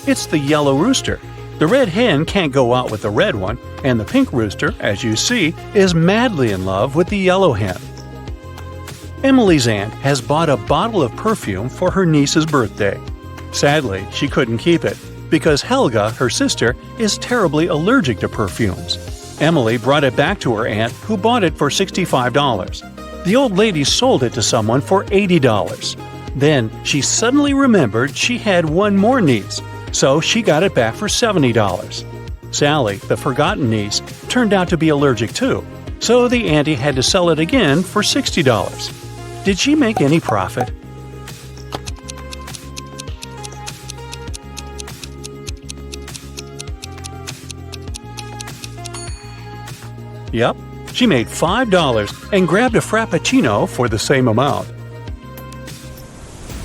It's the yellow rooster. The red hen can't go out with the red one, and the pink rooster, as you see, is madly in love with the yellow hen. Emily's aunt has bought a bottle of perfume for her niece's birthday. Sadly, she couldn't keep it, because Helga, her sister, is terribly allergic to perfumes. Emily brought it back to her aunt, who bought it for $65. The old lady sold it to someone for $80. Then she suddenly remembered she had one more niece, so she got it back for $70. Sally, the forgotten niece, turned out to be allergic too, so the auntie had to sell it again for $60. Did she make any profit? Yep, she made $5 and grabbed a Frappuccino for the same amount.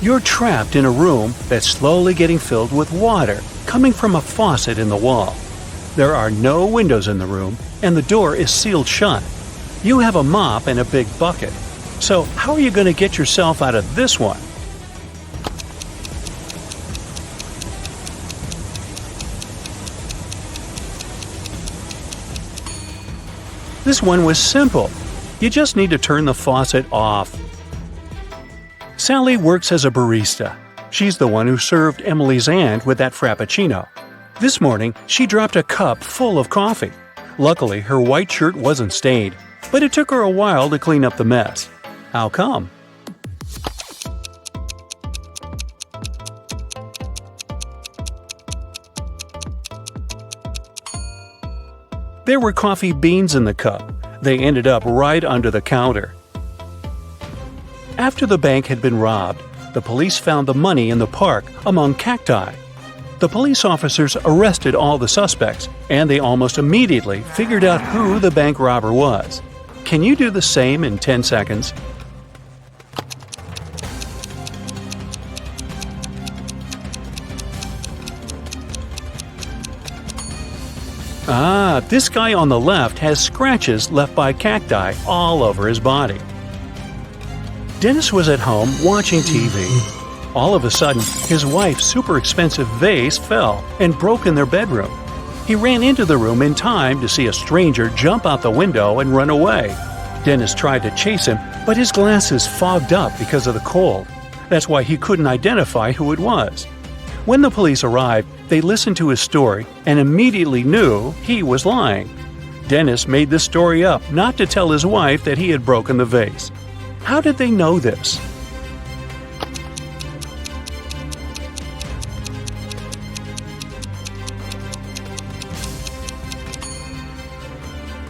You're trapped in a room that's slowly getting filled with water coming from a faucet in the wall. There are no windows in the room, and the door is sealed shut. You have a mop and a big bucket. So how are you going to get yourself out of this one? This one was simple. You just need to turn the faucet off. Sally works as a barista. She's the one who served Emily's aunt with that Frappuccino. This morning, she dropped a cup full of coffee. Luckily, her white shirt wasn't stained, but it took her a while to clean up the mess. How come? There were coffee beans in the cup. They ended up right under the counter. After the bank had been robbed, the police found the money in the park among cacti. The police officers arrested all the suspects, and they almost immediately figured out who the bank robber was. Can you do the same in 10 seconds? This guy on the left has scratches left by cacti all over his body. Dennis was at home watching TV. All of a sudden, his wife's super expensive vase fell and broke in their bedroom. He ran into the room in time to see a stranger jump out the window and run away. Dennis tried to chase him, but his glasses fogged up because of the cold. That's why he couldn't identify who it was. When the police arrived, they listened to his story and immediately knew he was lying. Dennis made this story up not to tell his wife that he had broken the vase. How did they know this?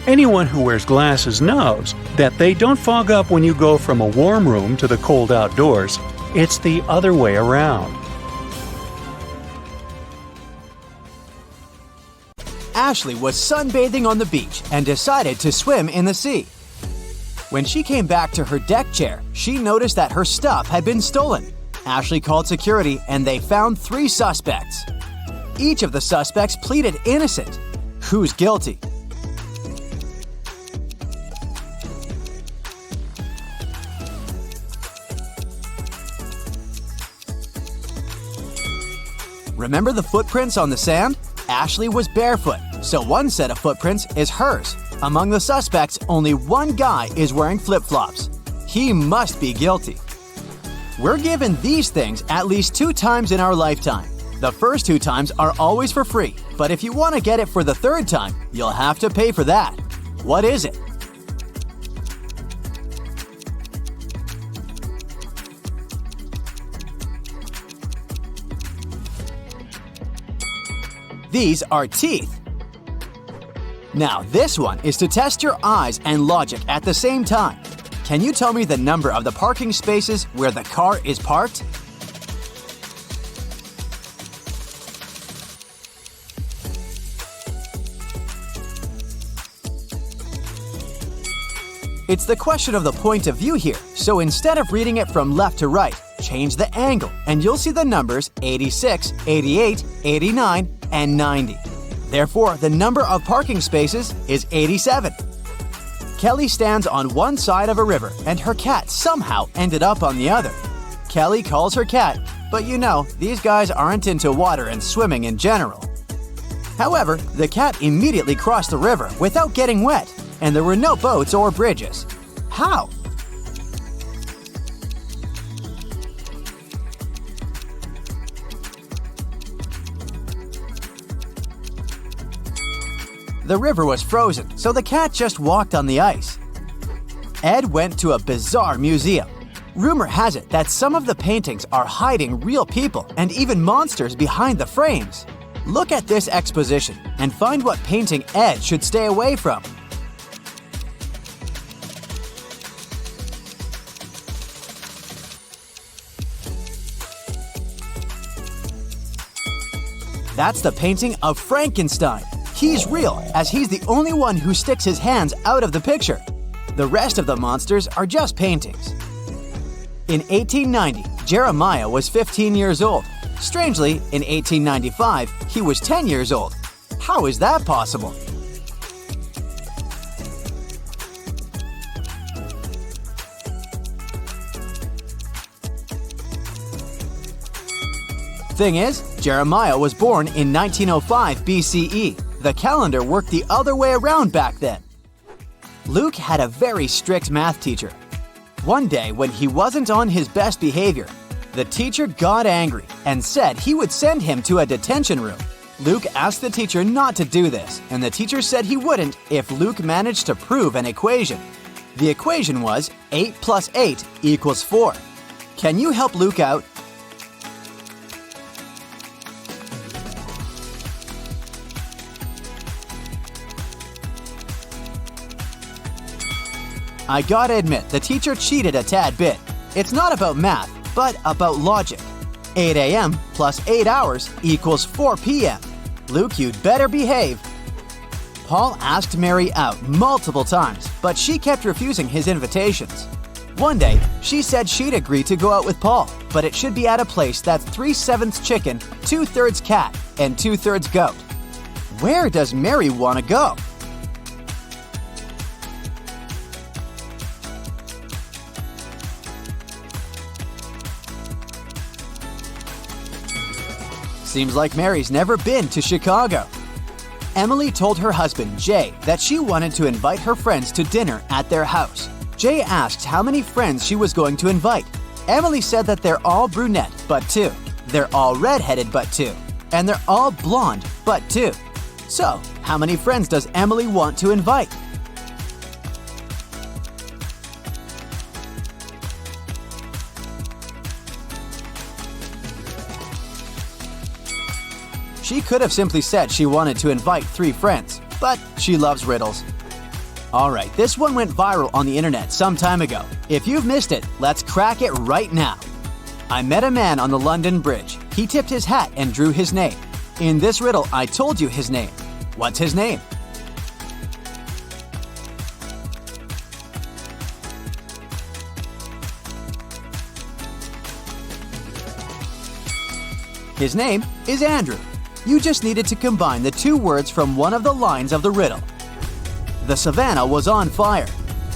Anyone who wears glasses knows that they don't fog up when you go from a warm room to the cold outdoors. It's the other way around. Ashley was sunbathing on the beach and decided to swim in the sea. When she came back to her deck chair, she noticed that her stuff had been stolen. Ashley called security and they found 3 suspects. Each of the suspects pleaded innocent. Who's guilty? Remember the footprints on the sand? Ashley was barefoot, so one set of footprints is hers. Among the suspects, only one guy is wearing flip-flops. He must be guilty. We're given these things at least 2 times in our lifetime. The first 2 times are always for free, but if you want to get it for the 3rd time, you'll have to pay for that. What is it? These are teeth. Now this one is to test your eyes and logic at the same time. Can you tell me the number of the parking spaces where the car is parked? It's the question of the point of view here, so instead of reading it from left to right, change the angle and you'll see the numbers 86, 88, 89, and 90. Therefore, the number of parking spaces is 87. Kelly stands on one side of a river and her cat somehow ended up on the other. Kelly calls her cat, but you know, these guys aren't into water and swimming in general. However, the cat immediately crossed the river without getting wet, and there were no boats or bridges. How? The river was frozen, so the cat just walked on the ice. Ed went to a bizarre museum. Rumor has it that some of the paintings are hiding real people and even monsters behind the frames. Look at this exposition and find what painting Ed should stay away from. That's the painting of Frankenstein. He's real, as he's the only one who sticks his hands out of the picture. The rest of the monsters are just paintings. In 1890, Jeremiah was 15 years old. Strangely, in 1895, he was 10 years old. How is that possible? Thing is, Jeremiah was born in 1905 BCE. The calendar worked the other way around back then. Luke had a very strict math teacher. One day, when he wasn't on his best behavior, the teacher got angry and said he would send him to a detention room. Luke asked the teacher not to do this, and the teacher said he wouldn't if Luke managed to prove an equation. The equation was 8 plus 8 equals 4. Can you help Luke out? I gotta admit, the teacher cheated a tad bit. It's not about math, but about logic. 8 a.m. plus 8 hours equals 4 p.m. Luke, you'd better behave. Paul asked Mary out multiple times, but she kept refusing his invitations. One day, she said she'd agree to go out with Paul, but it should be at a place that's 3/7 chicken, 2/3 cat, and 2/3 goat. Where does Mary want to go? Seems like Mary's never been to Chicago. Emily told her husband, Jay, that she wanted to invite her friends to dinner at their house. Jay asked how many friends she was going to invite. Emily said that they're all brunette, but 2. They're all redheaded, but 2. And they're all blonde, but 2. So, how many friends does Emily want to invite? She could have simply said she wanted to invite 3 friends, but she loves riddles. Alright, this one went viral on the internet some time ago. If you've missed it, let's crack it right now. I met a man on the London Bridge. He tipped his hat and drew his name. In this riddle, I told you his name. What's his name? His name is Andrew. You just needed to combine the 2 words from one of the lines of the riddle. The savannah was on fire.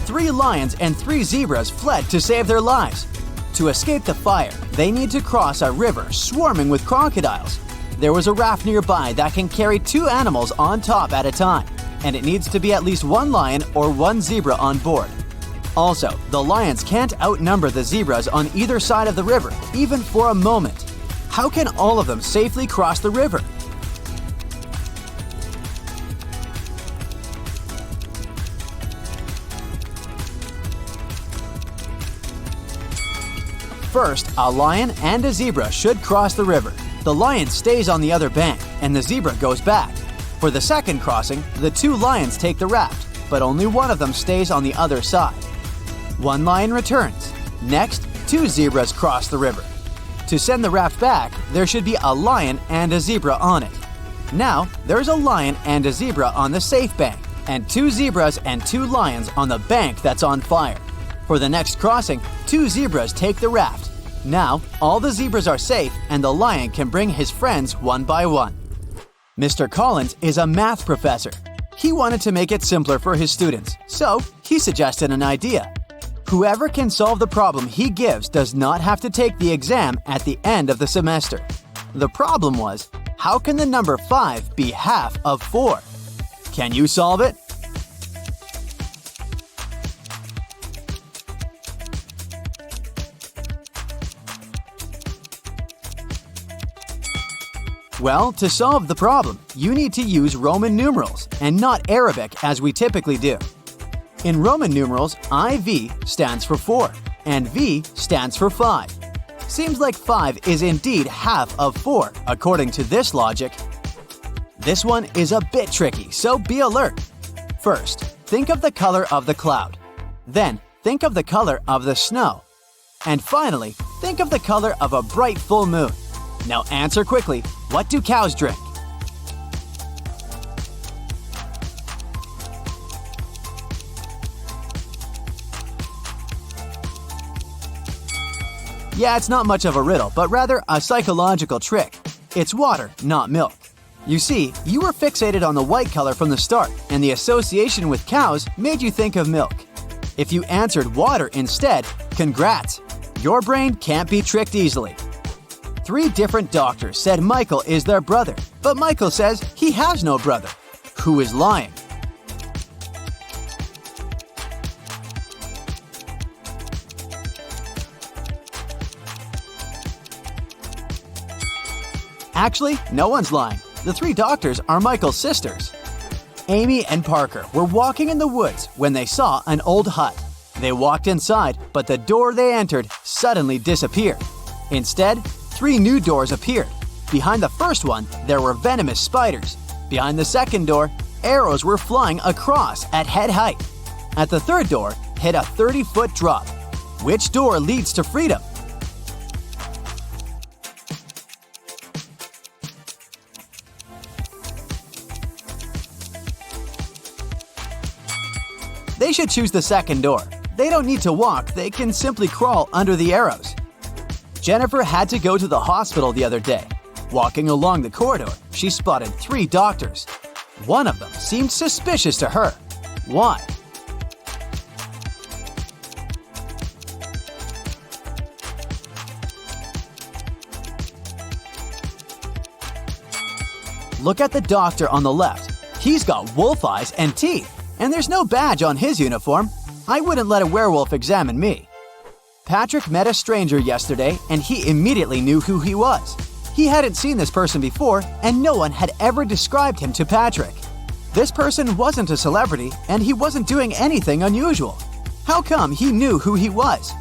3 lions and 3 zebras fled to save their lives. To escape the fire, they need to cross a river swarming with crocodiles. There was a raft nearby that can carry 2 animals on top at a time, and it needs to be at least 1 lion or 1 zebra on board. Also, the lions can't outnumber the zebras on either side of the river, even for a moment. How can all of them safely cross the river? First, a lion and a zebra should cross the river. The lion stays on the other bank, and the zebra goes back. For the second crossing, the 2 lions take the raft, but only one of them stays on the other side. One lion returns. Next, 2 zebras cross the river. To send the raft back, there should be a lion and a zebra on it. Now, there's a lion and a zebra on the safe bank, and 2 zebras and 2 lions on the bank that's on fire. For the next crossing, 2 zebras take the raft. Now, all the zebras are safe and the lion can bring his friends one by one. Mr. Collins is a math professor. He wanted to make it simpler for his students, so he suggested an idea. Whoever can solve the problem he gives does not have to take the exam at the end of the semester. The problem was, how can the number 5 be half of 4? Can you solve it? Well, to solve the problem, you need to use Roman numerals and not Arabic as we typically do. In Roman numerals, IV stands for 4 and V stands for 5. Seems like 5 is indeed half of 4 according to this logic. This one is a bit tricky, so be alert. First, think of the color of the cloud. Then, think of the color of the snow. And finally, think of the color of a bright full moon. Now answer quickly, what do cows drink? Yeah, it's not much of a riddle, but rather a psychological trick. It's water, not milk. You see, you were fixated on the white color from the start, and the association with cows made you think of milk. If you answered water instead, congrats! Your brain can't be tricked easily. 3 different doctors said Michael is their brother, but Michael says he has no brother. Who is lying? Actually, no one's lying. The 3 doctors are Michael's sisters. Amy and Parker were walking in the woods when they saw an old hut. They walked inside, but the door they entered suddenly disappeared. Instead, 3 new doors appeared. Behind the first one, there were venomous spiders. Behind the second door, arrows were flying across at head height. At the third door, hit a 30-foot drop. Which door leads to freedom? They should choose the second door. They don't need to walk, they can simply crawl under the arrows. Jennifer had to go to the hospital the other day. Walking along the corridor, she spotted 3 doctors. One of them seemed suspicious to her. Why? Look at the doctor on the left. He's got wolf eyes and teeth, and there's no badge on his uniform. I wouldn't let a werewolf examine me. Patrick met a stranger yesterday, and he immediately knew who he was. He hadn't seen this person before, and no one had ever described him to Patrick. This person wasn't a celebrity, and he wasn't doing anything unusual. How come he knew who he was?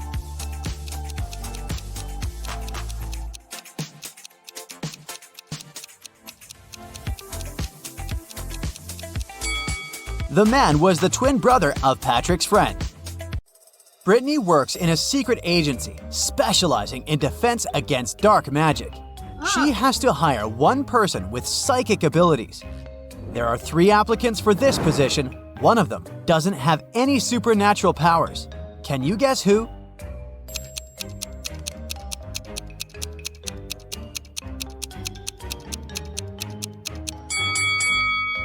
The man was the twin brother of Patrick's friend. Brittany works in a secret agency specializing in defense against dark magic. She has to hire one person with psychic abilities. There are 3 applicants for this position. One of them doesn't have any supernatural powers. Can you guess who?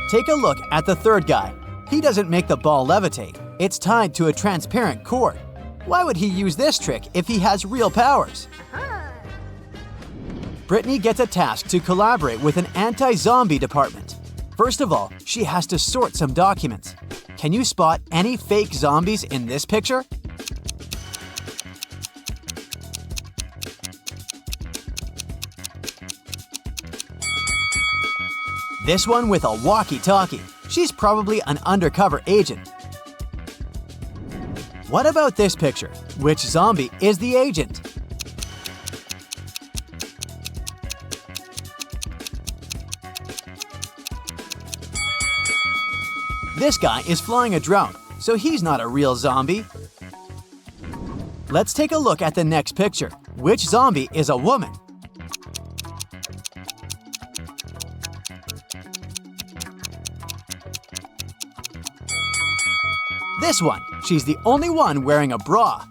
Take a look at the third guy. He doesn't make the ball levitate. It's tied to a transparent cord. Why would he use this trick if he has real powers? Brittany gets a task to collaborate with an anti-zombie department. First of all, she has to sort some documents. Can you spot any fake zombies in this picture? This one with a walkie-talkie. She's probably an undercover agent. What about this picture? Which zombie is the agent? This guy is flying a drone, so he's not a real zombie. Let's take a look at the next picture. Which zombie is a woman? This one. She's the only one wearing a bra.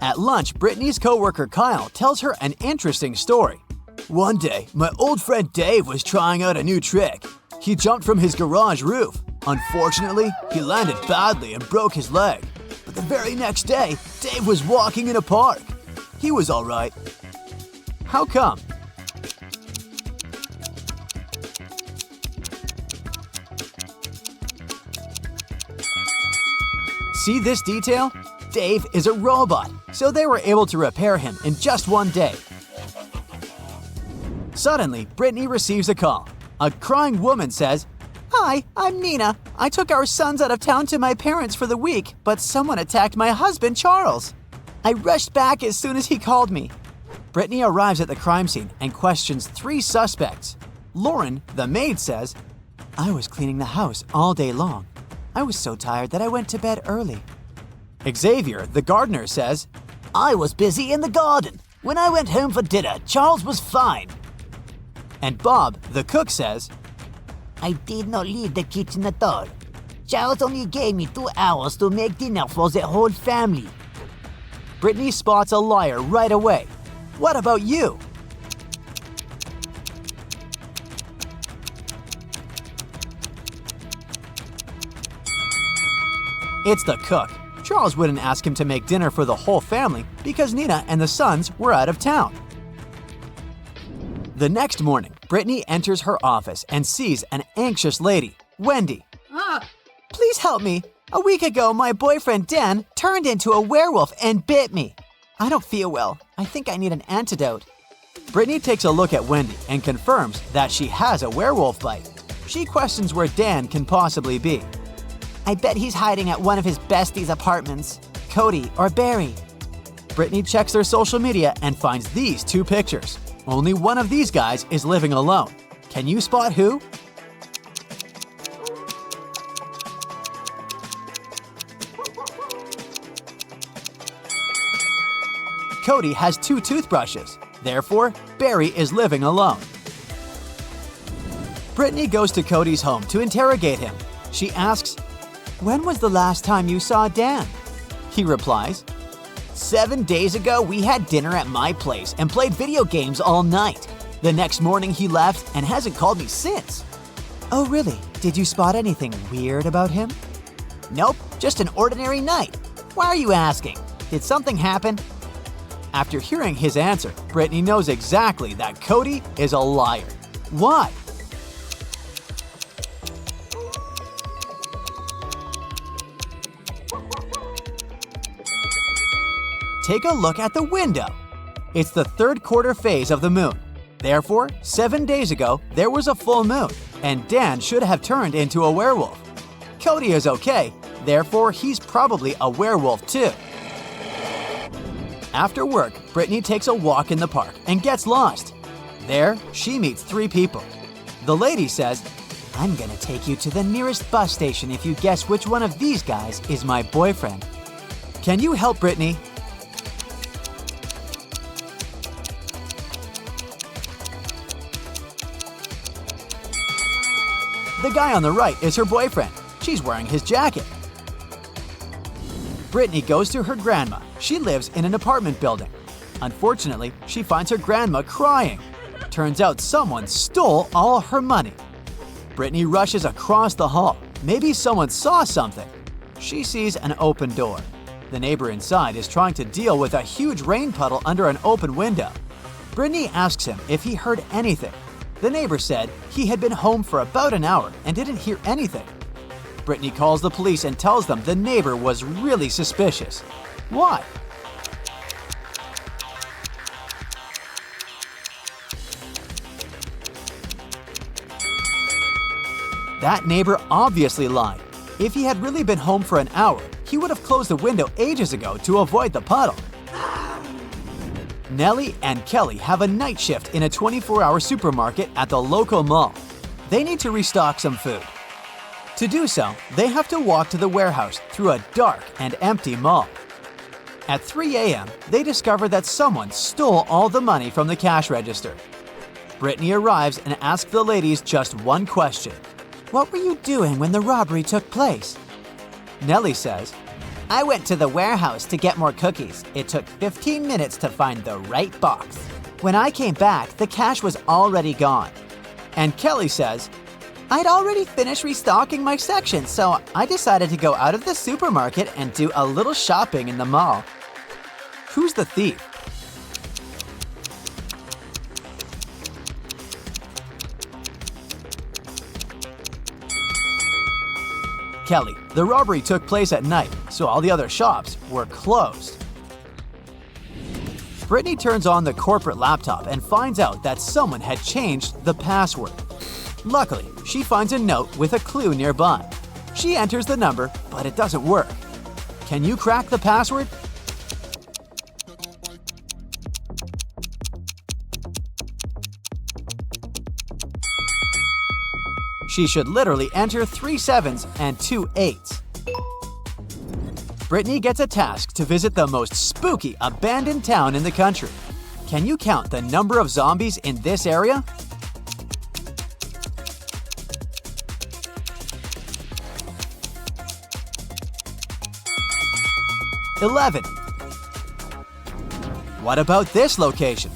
At lunch, Brittany's coworker Kyle tells her an interesting story. One day, my old friend Dave was trying out a new trick. He jumped from his garage roof. Unfortunately, he landed badly and broke his leg. But the very next day, Dave was walking in a park. He was all right. How come? See this detail? Dave is a robot, so they were able to repair him in just one day. Suddenly, Brittany receives a call. A crying woman says, "Hi, I'm Nina. I took our sons out of town to my parents for the week, but someone attacked my husband, Charles. I rushed back as soon as he called me." Brittany arrives at the crime scene and questions 3 suspects. Lauren, the maid, says, "I was cleaning the house all day long. I was so tired that I went to bed early." Xavier, the gardener, says, "I was busy in the garden. When I went home for dinner, Charles was fine." And Bob, the cook, says, "I did not leave the kitchen at all. Charles only gave me 2 hours to make dinner for the whole family." Brittany spots a liar right away. What about you? It's the cook. Charles wouldn't ask him to make dinner for the whole family because Nina and the sons were out of town. The next morning, Brittany enters her office and sees an anxious lady, Wendy. "Please help me. A week ago, my boyfriend Dan turned into a werewolf and bit me. I don't feel well. I think I need an antidote." Brittany takes a look at Wendy and confirms that she has a werewolf bite. She questions where Dan can possibly be. "I bet he's hiding at one of his besties' apartments. Cody or Barry." Brittany checks their social media and finds these 2 pictures. Only one of these guys is living alone. Can you spot who? Cody has 2 toothbrushes. Therefore, Barry is living alone. Brittany goes to Cody's home to interrogate him. She asks, "When was the last time you saw Dan?" He replies, 7 days ago, we had dinner at my place and played video games all night. The next morning he left and hasn't called me since." "Oh really? Did you spot anything weird about him?" "Nope, just an ordinary night. Why are you asking? Did something happen?" After hearing his answer, Brittany knows exactly that Cody is a liar. Why? Take a look at the window. It's the 3rd quarter phase of the moon. Therefore, 7 days ago, there was a full moon, and Dan should have turned into a werewolf. Cody is okay, therefore he's probably a werewolf too. After work, Brittany takes a walk in the park and gets lost. There, she meets 3 people. The lady says, "I'm gonna take you to the nearest bus station if you guess which one of these guys is my boyfriend." Can you help Brittany? The guy on the right is her boyfriend. She's wearing his jacket. Brittany goes to her grandma. She lives in an apartment building. Unfortunately, she finds her grandma crying. Turns out someone stole all her money. Brittany rushes across the hall. Maybe someone saw something. She sees an open door. The neighbor inside is trying to deal with a huge rain puddle under an open window. Brittany asks him if he heard anything. The neighbor said he had been home for about an hour and didn't hear anything. Brittany calls the police and tells them the neighbor was really suspicious. Why? That neighbor obviously lied. If he had really been home for an hour, he would have closed the window ages ago to avoid the puddle. Nellie and Kelly have a night shift in a 24-hour supermarket at the local mall. They need to restock some food. To do so, they have to walk to the warehouse through a dark and empty mall. At 3 a.m., they discover that someone stole all the money from the cash register. Brittany arrives and asks the ladies just one question. "What were you doing when the robbery took place?" Nellie says, "I went to the warehouse to get more cookies. It took 15 minutes to find the right box. When I came back, the cash was already gone." And Kelly says, "I'd already finished restocking my section, so I decided to go out of the supermarket and do a little shopping in the mall." Who's the thief? Kelly. The robbery took place at night, so all the other shops were closed. Brittany turns on the corporate laptop and finds out that someone had changed the password. Luckily, she finds a note with a clue nearby. She enters the number, but it doesn't work. Can you crack the password? She should literally enter 3 sevens and 2 eights. Brittany gets a task to visit the most spooky abandoned town in the country. Can you count the number of zombies in this area? "11. What about this location?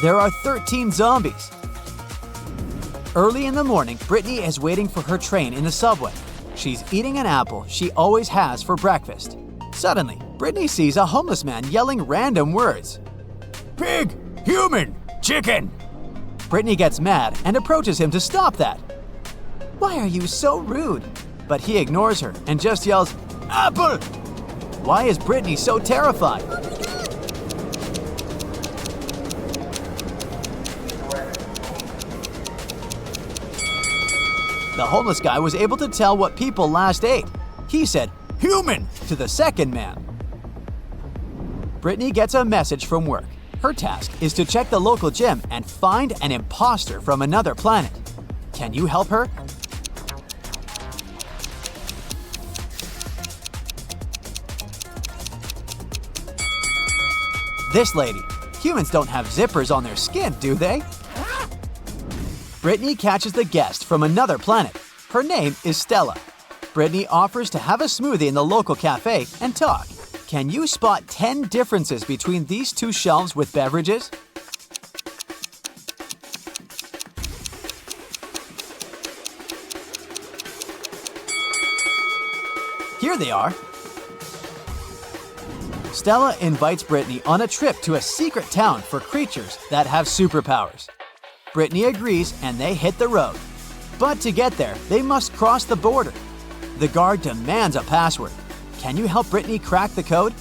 There are 13 zombies. Early in the morning, Brittany is waiting for her train in the subway. She's eating an apple she always has for breakfast. Suddenly, Brittany sees a homeless man yelling random words. "Pig! Human! Chicken!" Brittany gets mad and approaches him to stop that. "Why are you so rude?" But he ignores her and just yells, "Apple!" Why is Brittany so terrified? The homeless guy was able to tell what people last ate. He said, "Human!" to the second man. Brittany gets a message from work. Her task is to check the local gym and find an imposter from another planet. Can you help her? This lady. Humans don't have zippers on their skin, do they? Brittany catches the guest from another planet. Her name is Stella. Brittany offers to have a smoothie in the local cafe and talk. Can you spot 10 differences between these two shelves with beverages? Here they are. Stella invites Brittany on a trip to a secret town for creatures that have superpowers. Brittany agrees and they hit the road. But to get there, they must cross the border. The guard demands a password. Can you help Brittany crack the code?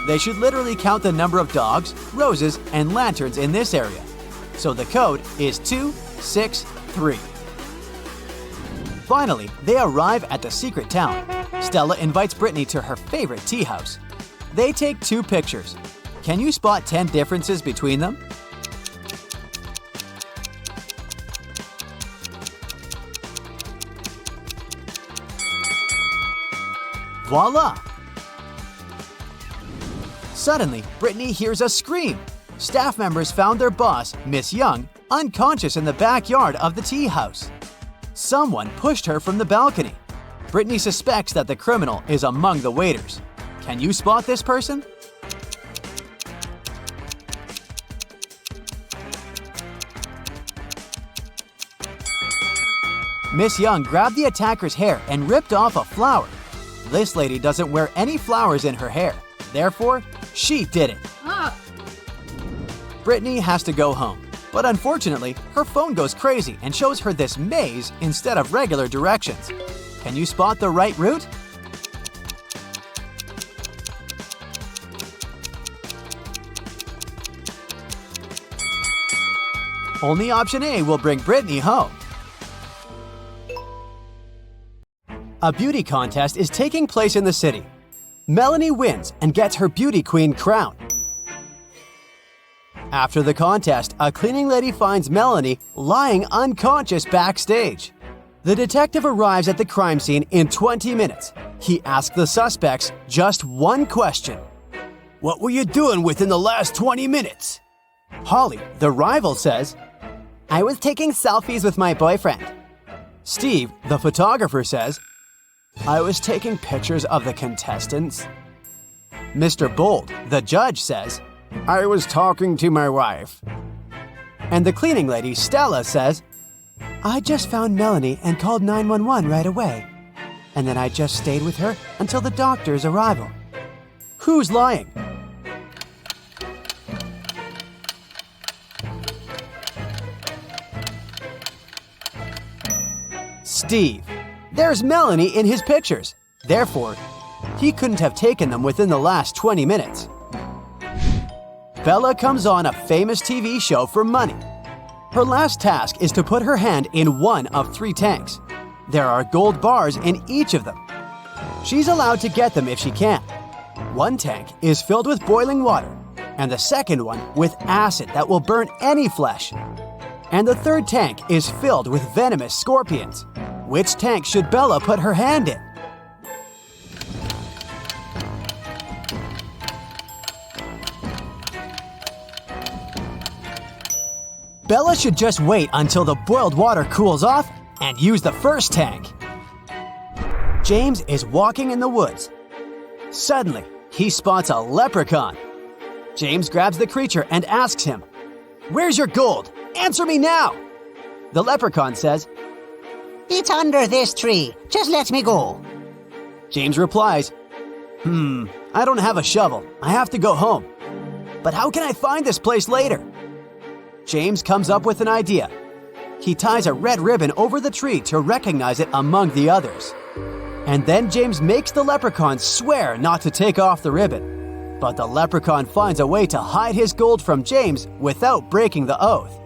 They should literally count the number of dogs, roses, and lanterns in this area. So the code is 263. Finally, they arrive at the secret town. Stella invites Brittany to her favorite tea house. They take 2 pictures. Can you spot 10 differences between them? Voila! Suddenly, Brittany hears a scream. Staff members found their boss, Miss Young, unconscious in the backyard of the tea house. Someone pushed her from the balcony. Brittany suspects that the criminal is among the waiters. Can you spot this person? Miss Young grabbed the attacker's hair and ripped off a flower. This lady doesn't wear any flowers in her hair. Therefore, she did it. Brittany has to go home. But unfortunately, her phone goes crazy and shows her this maze instead of regular directions. Can you spot the right route? Only option A will bring Brittany home. A beauty contest is taking place in the city. Melanie wins and gets her beauty queen crown. After the contest, a cleaning lady finds Melanie lying unconscious backstage. The detective arrives at the crime scene in 20 minutes. He asks the suspects just one question. "What were you doing within the last 20 minutes?" Holly, the rival, says, "I was taking selfies with my boyfriend." Steve, the photographer, says, "I was taking pictures of the contestants." Mr. Bold, the judge, says, "I was talking to my wife." And the cleaning lady, Stella, says, "I just found Melanie and called 911 right away. And then I just stayed with her until the doctor's arrival." Who's lying? Steve. There's Melanie in his pictures. Therefore, he couldn't have taken them within the last 20 minutes. Bella comes on a famous TV show for money. Her last task is to put her hand in one of 3 tanks. There are gold bars in each of them. She's allowed to get them if she can. One tank is filled with boiling water, and the second one with acid that will burn any flesh. And the third tank is filled with venomous scorpions. Which tank should Bella put her hand in? Bella should just wait until the boiled water cools off and use the first tank. James is walking in the woods. Suddenly, he spots a leprechaun. James grabs the creature and asks him, "Where's your gold? Answer me now!" The leprechaun says, "It's under this tree. Just let me go." James replies, I don't have a shovel. I have to go home. But how can I find this place later? James comes up with an idea. He ties a red ribbon over the tree to recognize it among the others. And then James makes the leprechaun swear not to take off the ribbon. But the leprechaun finds a way to hide his gold from James without breaking the oath.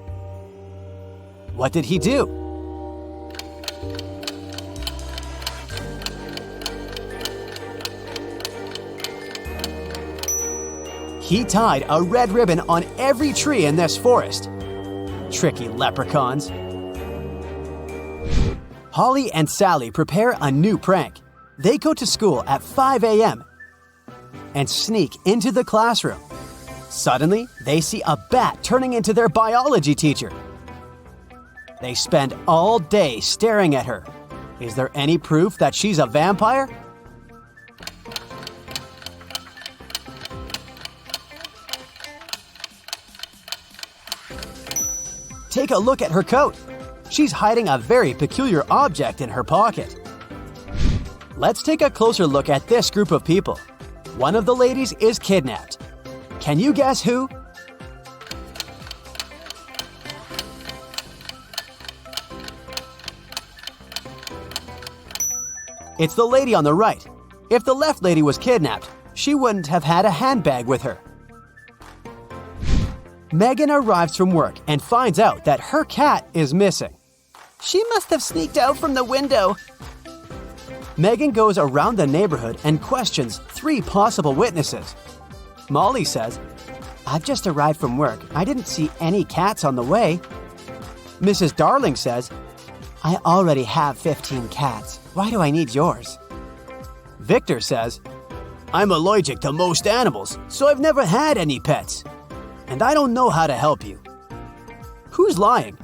What did he do? He tied a red ribbon on every tree in this forest. Tricky leprechauns. Holly and Sally prepare a new prank. They go to school at 5 a.m. and sneak into the classroom. Suddenly, they see a bat turning into their biology teacher. They spend all day staring at her. Is there any proof that she's a vampire? Take a look at her coat. She's hiding a very peculiar object in her pocket. Let's take a closer look at this group of people. One of the ladies is kidnapped. Can you guess who? It's the lady on the right. If the left lady was kidnapped, she wouldn't have had a handbag with her. Megan arrives from work and finds out that her cat is missing. She must have sneaked out from the window. Megan goes around the neighborhood and questions 3 possible witnesses. Molly says, "I've just arrived from work. I didn't see any cats on the way." Mrs. Darling says, "I already have 15 cats. Why do I need yours?" Victor says, "I'm allergic to most animals, so I've never had any pets. And I don't know how to help you." Who's lying?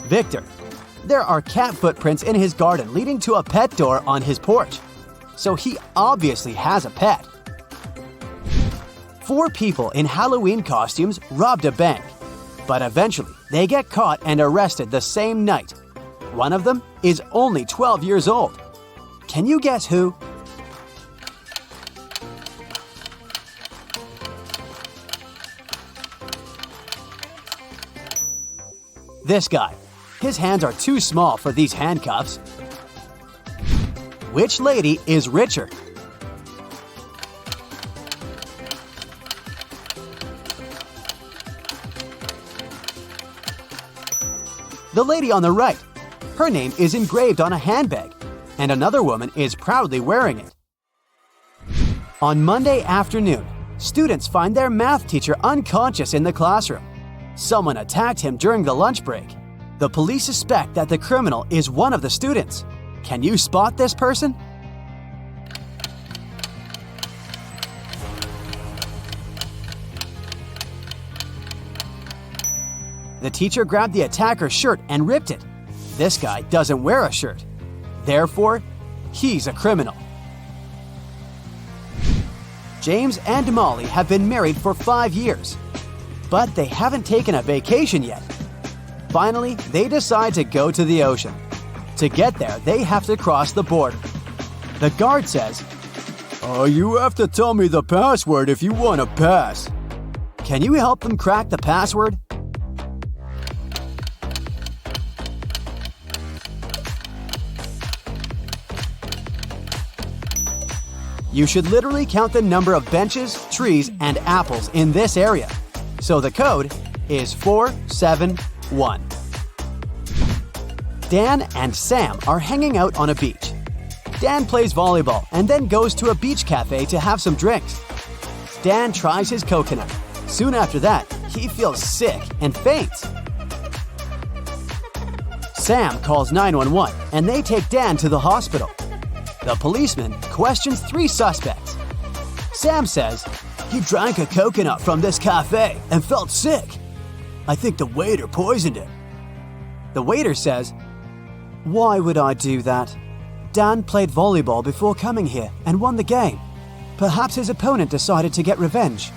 Victor. There are cat footprints in his garden leading to a pet door on his porch. So he obviously has a pet. 4 people in Halloween costumes robbed a bank. But eventually, they get caught and arrested the same night. One of them is only 12 years old. Can you guess who? This guy. His hands are too small for these handcuffs. Which lady is richer? the lady on the right. Her name is engraved on a handbag, and another woman is proudly wearing it. On Monday afternoon, students find their math teacher unconscious in the classroom. Someone attacked him during the lunch break. The police suspect that the criminal is one of the students. Can you spot this person? The teacher grabbed the attacker's shirt and ripped it. This guy doesn't wear a shirt. Therefore, he's a criminal. James and Molly have been married for 5 years, but they haven't taken a vacation yet. Finally, they decide to go to the ocean. To get there, they have to cross the border. The guard says, "You have to tell me the password if you want to pass." Can you help them crack the password? You should literally count the number of benches, trees, and apples in this area. So the code is 471. Dan and Sam are hanging out on a beach. Dan plays volleyball and then goes to a beach cafe to have some drinks. Dan tries his coconut. Soon after that, he feels sick and faints. Sam calls 911 and they take Dan to the hospital. The policeman questions 3 suspects. Sam says, "He drank a coconut from this cafe and felt sick. I think the waiter poisoned him." The waiter says, "Why would I do that? Dan played volleyball before coming here and won the game. Perhaps his opponent decided to get revenge."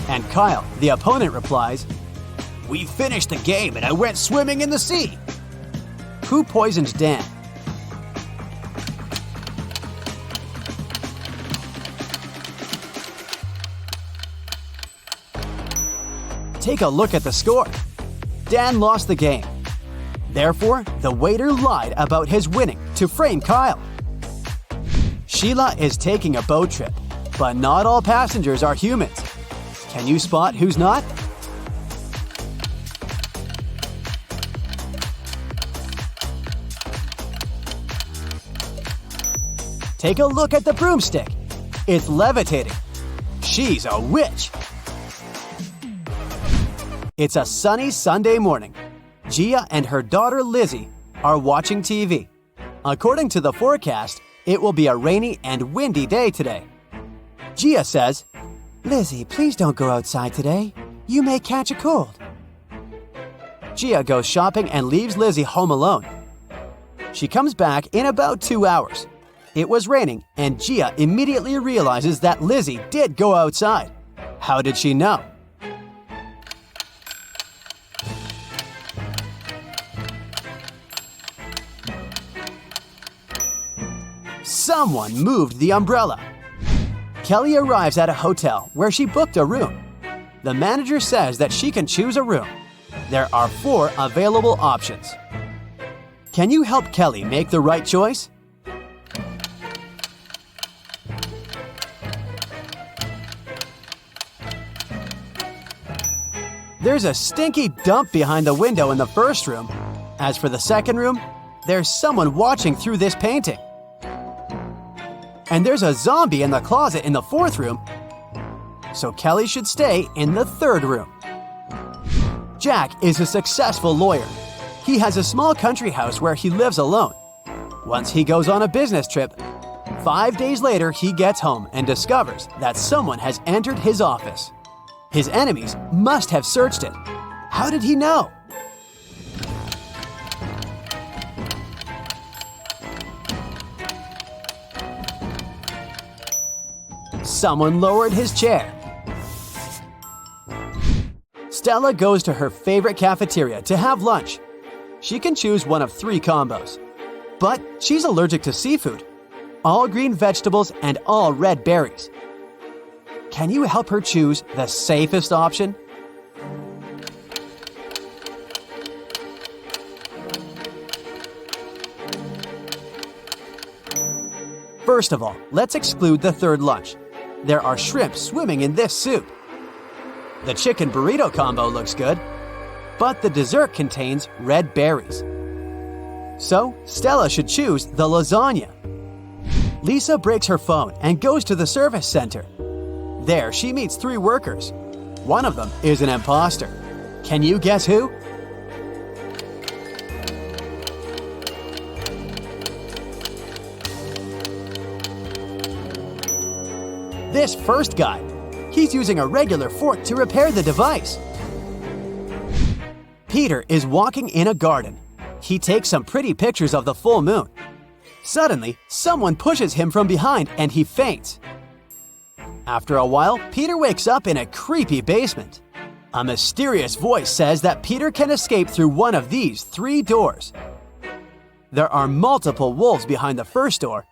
And Kyle, the opponent, replies, "We finished the game and I went swimming in the sea." Who poisoned Dan? Take a look at the score. Dan lost the game. Therefore, the waiter lied about his winning to frame Kyle. Sheila is taking a boat trip, but not all passengers are humans. Can you spot who's not? Take a look at the broomstick. It's levitating. She's a witch. It's a sunny Sunday morning. Gia and her daughter Lizzie are watching TV. According to the forecast, it will be a rainy and windy day today. Gia says, "Lizzie, please don't go outside today. You may catch a cold." Gia goes shopping and leaves Lizzie home alone. She comes back in about 2 hours. It was raining, and Gia immediately realizes that Lizzie did go outside. How did she know? Someone moved the umbrella. Kelly arrives at a hotel where she booked a room. The manager says that she can choose a room. There are 4 available options. Can you help Kelly make the right choice? There's a stinky dump behind the window in the first room. As for the second room, there's someone watching through this painting. And there's a zombie in the closet in the 4th room. So Kelly should stay in the 3rd room. Jack is a successful lawyer. He has a small country house where he lives alone. Once he goes on a business trip, 5 days later he gets home and discovers that someone has entered his office. His enemies must have searched it. How did he know? Someone lowered his chair. Stella goes to her favorite cafeteria to have lunch. She can choose one of 3 combos. But she's allergic to seafood, all green vegetables, and all red berries. Can you help her choose the safest option? First of all, let's exclude the 3rd lunch. There are shrimp swimming in this soup. The chicken burrito combo looks good, but the dessert contains red berries. So, Stella should choose the lasagna. Lisa breaks her phone and goes to the service center. There, she meets 3 workers. One of them is an imposter. Can you guess who? This first guy. He's using a regular fork to repair the device. Peter is walking in a garden. He takes some pretty pictures of the full moon. Suddenly, someone pushes him from behind and he faints. After a while, Peter wakes up in a creepy basement. A mysterious voice says that Peter can escape through one of these 3 doors. There are multiple wolves behind the first door.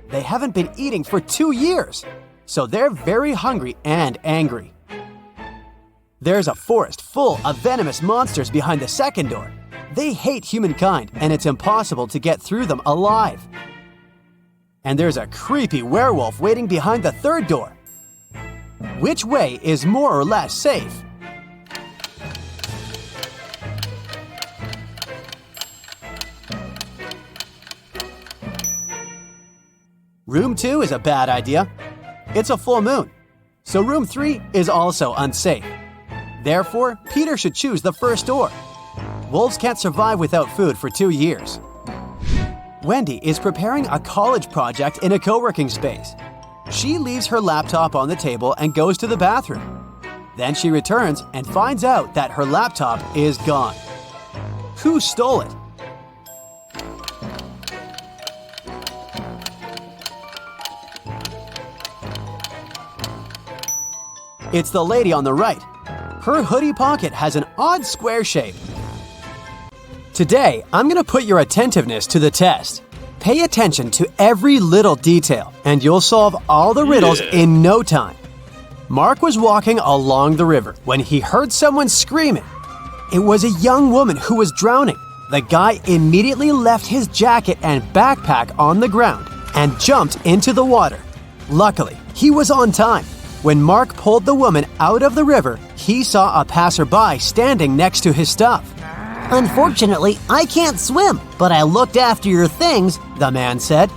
They haven't been eating for 2 years, so they're very hungry and angry. There's a forest full of venomous monsters behind the second door. They hate humankind, and it's impossible to get through them alive. And there's a creepy werewolf waiting behind the third door. Which way is more or less safe? Room 2 is a bad idea. It's a full moon. So room 3 is also unsafe. Therefore, Peter should choose the first door. Wolves can't survive without food for 2 years. Wendy is preparing a college project in a co-working space. She leaves her laptop on the table and goes to the bathroom. Then she returns and finds out that her laptop is gone. Who stole it? It's the lady on the right. Her hoodie pocket has an odd square shape. Today, I'm going to put your attentiveness to the test. Pay attention to every little detail, and you'll solve all the riddles in no time. Mark was walking along the river when he heard someone screaming. It was a young woman who was drowning. The guy immediately left his jacket and backpack on the ground and jumped into the water. Luckily, he was on time. When Mark pulled the woman out of the river, he saw a passerby standing next to his stuff. Unfortunately, I can't swim, but I looked after your things, The man said.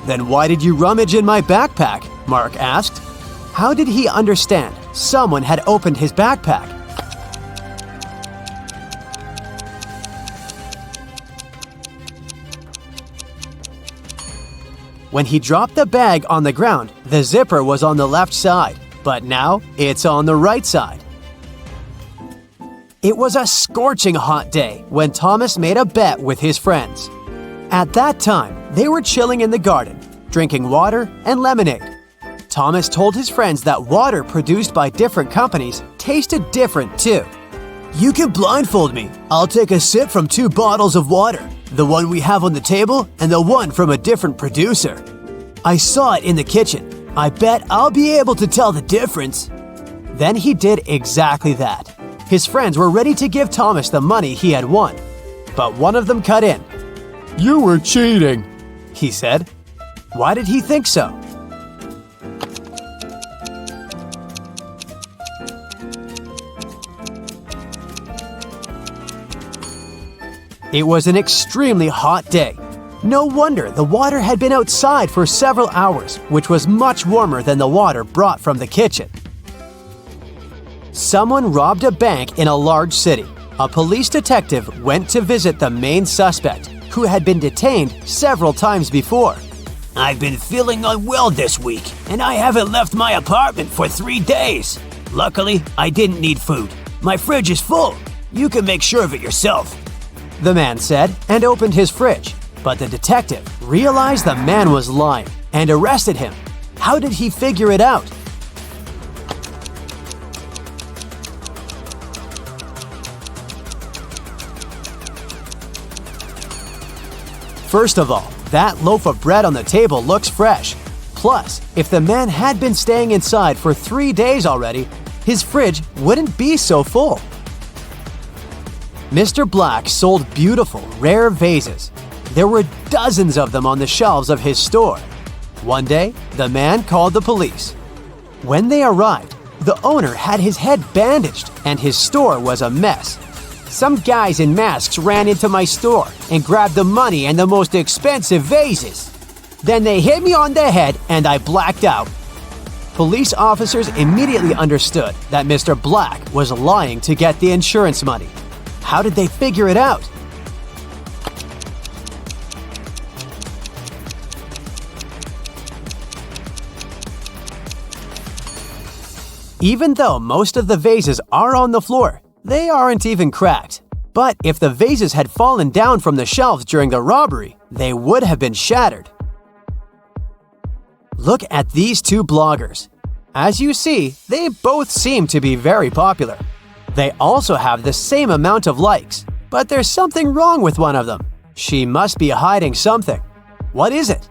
Then why did you rummage in my backpack? Mark asked. How did he understand someone had opened his backpack? When he dropped the bag on the ground, the zipper was on the left side, but now it's on the right side. It was a scorching hot day when Thomas made a bet with his friends. At that time, they were chilling in the garden, drinking water and lemonade. Thomas told his friends that water produced by different companies tasted different too. You can blindfold me. I'll take a sip from 2 bottles of water, the one we have on the table and the one from a different producer. I saw it in the kitchen. I bet I'll be able to tell the difference. Then he did exactly that. His friends were ready to give Thomas the money he had won. But one of them cut in. You were cheating, He said. Why did he think so? It was an extremely hot day. No wonder the water had been outside for several hours, which was much warmer than the water brought from the kitchen. Someone robbed a bank in a large city. A police detective went to visit the main suspect, who had been detained several times before. I've been feeling unwell this week, and I haven't left my apartment for 3 days. Luckily, I didn't need food. My fridge is full. You can make sure of it yourself. The man said and opened his fridge, but the detective realized the man was lying and arrested him. How did he figure it out? First of all, that loaf of bread on the table looks fresh. Plus, if the man had been staying inside for 3 days already, his fridge wouldn't be so full. Mr. Black sold beautiful, rare vases. There were dozens of them on the shelves of his store. One day, the man called the police. When they arrived, the owner had his head bandaged and his store was a mess. Some guys in masks ran into my store and grabbed the money and the most expensive vases. Then they hit me on the head and I blacked out. Police officers immediately understood that Mr. Black was lying to get the insurance money. How did they figure it out? Even though most of the vases are on the floor, they aren't even cracked. But if the vases had fallen down from the shelves during the robbery, they would have been shattered. Look at these two bloggers. As you see, they both seem to be very popular. They also have the same amount of likes, but there's something wrong with one of them. She must be hiding something. What is it?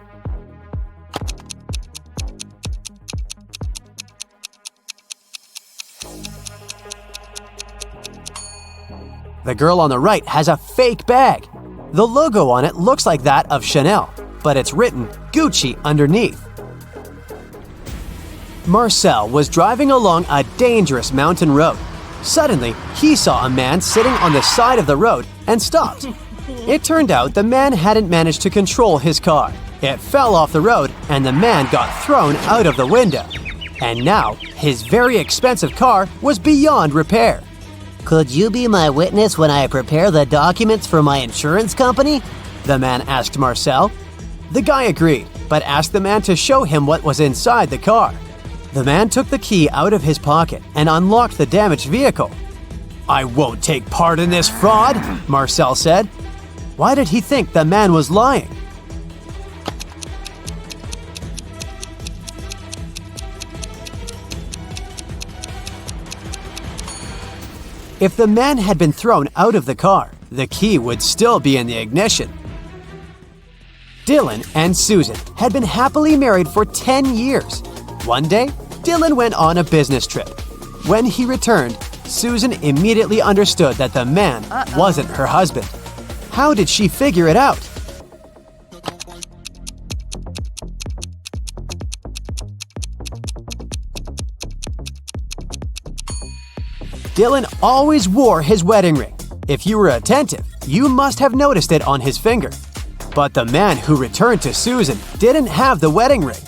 The girl on the right has a fake bag. The logo on it looks like that of Chanel, but it's written Gucci underneath. Marcel was driving along a dangerous mountain road. Suddenly, he saw a man sitting on the side of the road and stopped. It turned out the man hadn't managed to control his car. It fell off the road and the man got thrown out of the window. And now, his very expensive car was beyond repair. Could you be my witness when I prepare the documents for my insurance company? The man asked Marcel. The guy agreed, but asked the man to show him what was inside the car. The man took the key out of his pocket and unlocked the damaged vehicle. "I won't take part in this fraud," Marcel said. Why did he think the man was lying? If the man had been thrown out of the car, the key would still be in the ignition. Dylan and Susan had been happily married for 10 years. One day, Dylan went on a business trip. When he returned, Susan immediately understood that the man wasn't her husband. How did she figure it out? Dylan always wore his wedding ring. If you were attentive, you must have noticed it on his finger. But the man who returned to Susan didn't have the wedding ring.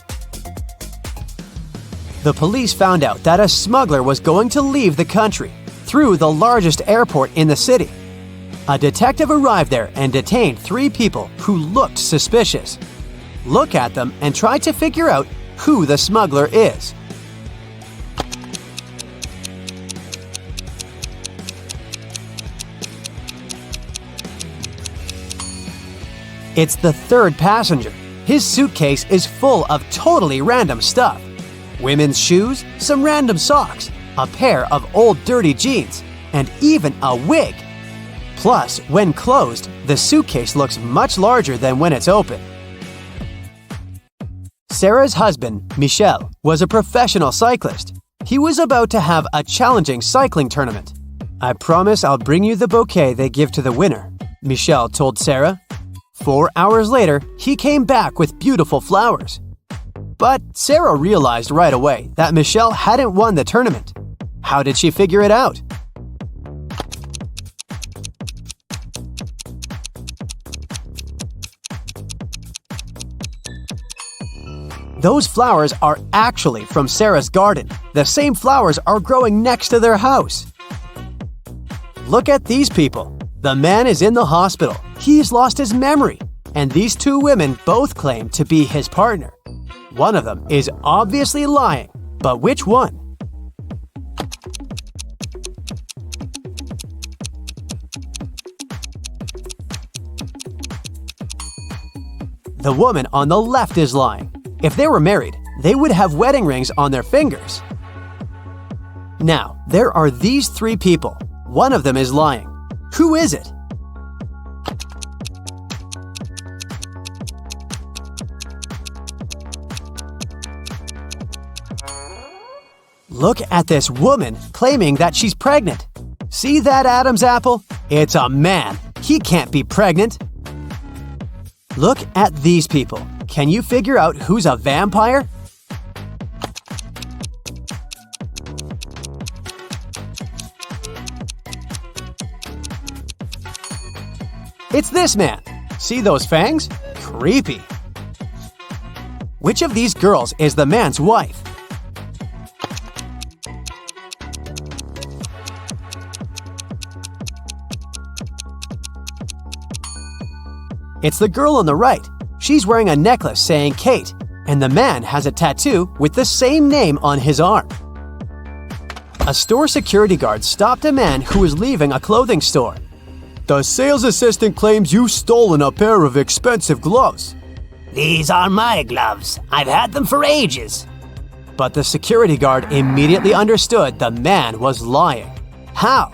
The police found out that a smuggler was going to leave the country through the largest airport in the city. A detective arrived there and detained 3 people who looked suspicious. Look at them and try to figure out who the smuggler is. It's the third passenger. His suitcase is full of totally random stuff. Women's shoes, some random socks, a pair of old dirty jeans, and even a wig. Plus, when closed, the suitcase looks much larger than when it's open. Sarah's husband, Michel, was a professional cyclist. He was about to have a challenging cycling tournament. "I promise I'll bring you the bouquet they give to the winner," Michel told Sarah. 4 hours later, he came back with beautiful flowers. But Sarah realized right away that Michelle hadn't won the tournament. How did she figure it out? Those flowers are actually from Sarah's garden. The same flowers are growing next to their house. Look at these people. The man is in the hospital. He's lost his memory. And these 2 women both claim to be his partner. One of them is obviously lying, but which one? The woman on the left is lying. If they were married, they would have wedding rings on their fingers. Now, there are these 3 people. One of them is lying. Who is it? Look at this woman claiming that she's pregnant. See that Adam's apple? It's a man. He can't be pregnant. Look at these people. Can you figure out who's a vampire? It's this man. See those fangs? Creepy. Which of these girls is the man's wife? It's the girl on the right. She's wearing a necklace saying Kate, and the man has a tattoo with the same name on his arm. A store security guard stopped a man who was leaving a clothing store. The sales assistant claims you've stolen a pair of expensive gloves. These are my gloves. I've had them for ages. But the security guard immediately understood the man was lying. How?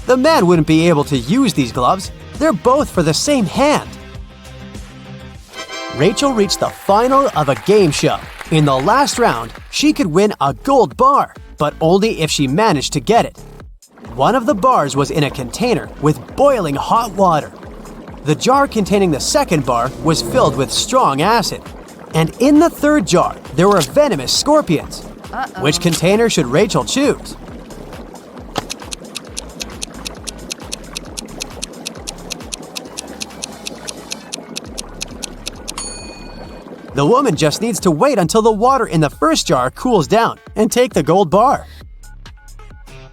The man wouldn't be able to use these gloves. They're both for the same hand. Rachel reached the final of a game show. In the last round, she could win a gold bar, but only if she managed to get it. One of the bars was in a container with boiling hot water. The jar containing the second bar was filled with strong acid. And in the third jar, there were venomous scorpions. Which container should Rachel choose? The woman just needs to wait until the water in the first jar cools down and take the gold bar.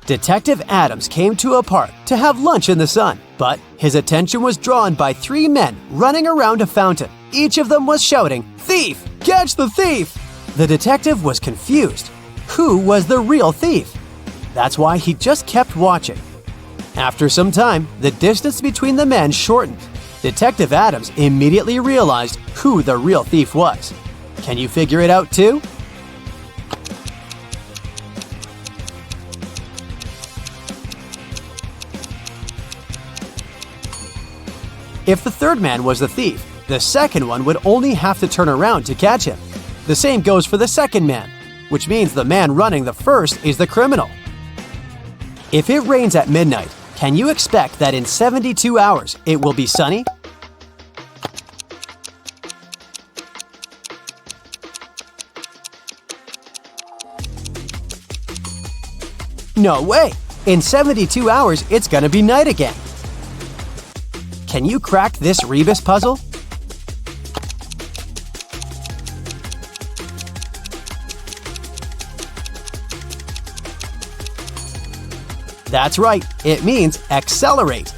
Detective Adams came to a park to have lunch in the sun, but his attention was drawn by 3 men running around a fountain. Each of them was shouting, "Thief! Catch the thief!" The detective was confused. Who was the real thief? That's why he just kept watching. After some time, the distance between the men shortened. Detective Adams immediately realized who the real thief was. Can you figure it out too? If the third man was the thief, the second one would only have to turn around to catch him. The same goes for the second man, which means the man running the first is the criminal. If it rains at midnight, can you expect that in 72 hours it will be sunny? No way! In 72 hours, it's gonna be night again. Can you crack this rebus puzzle? That's right, it means accelerate.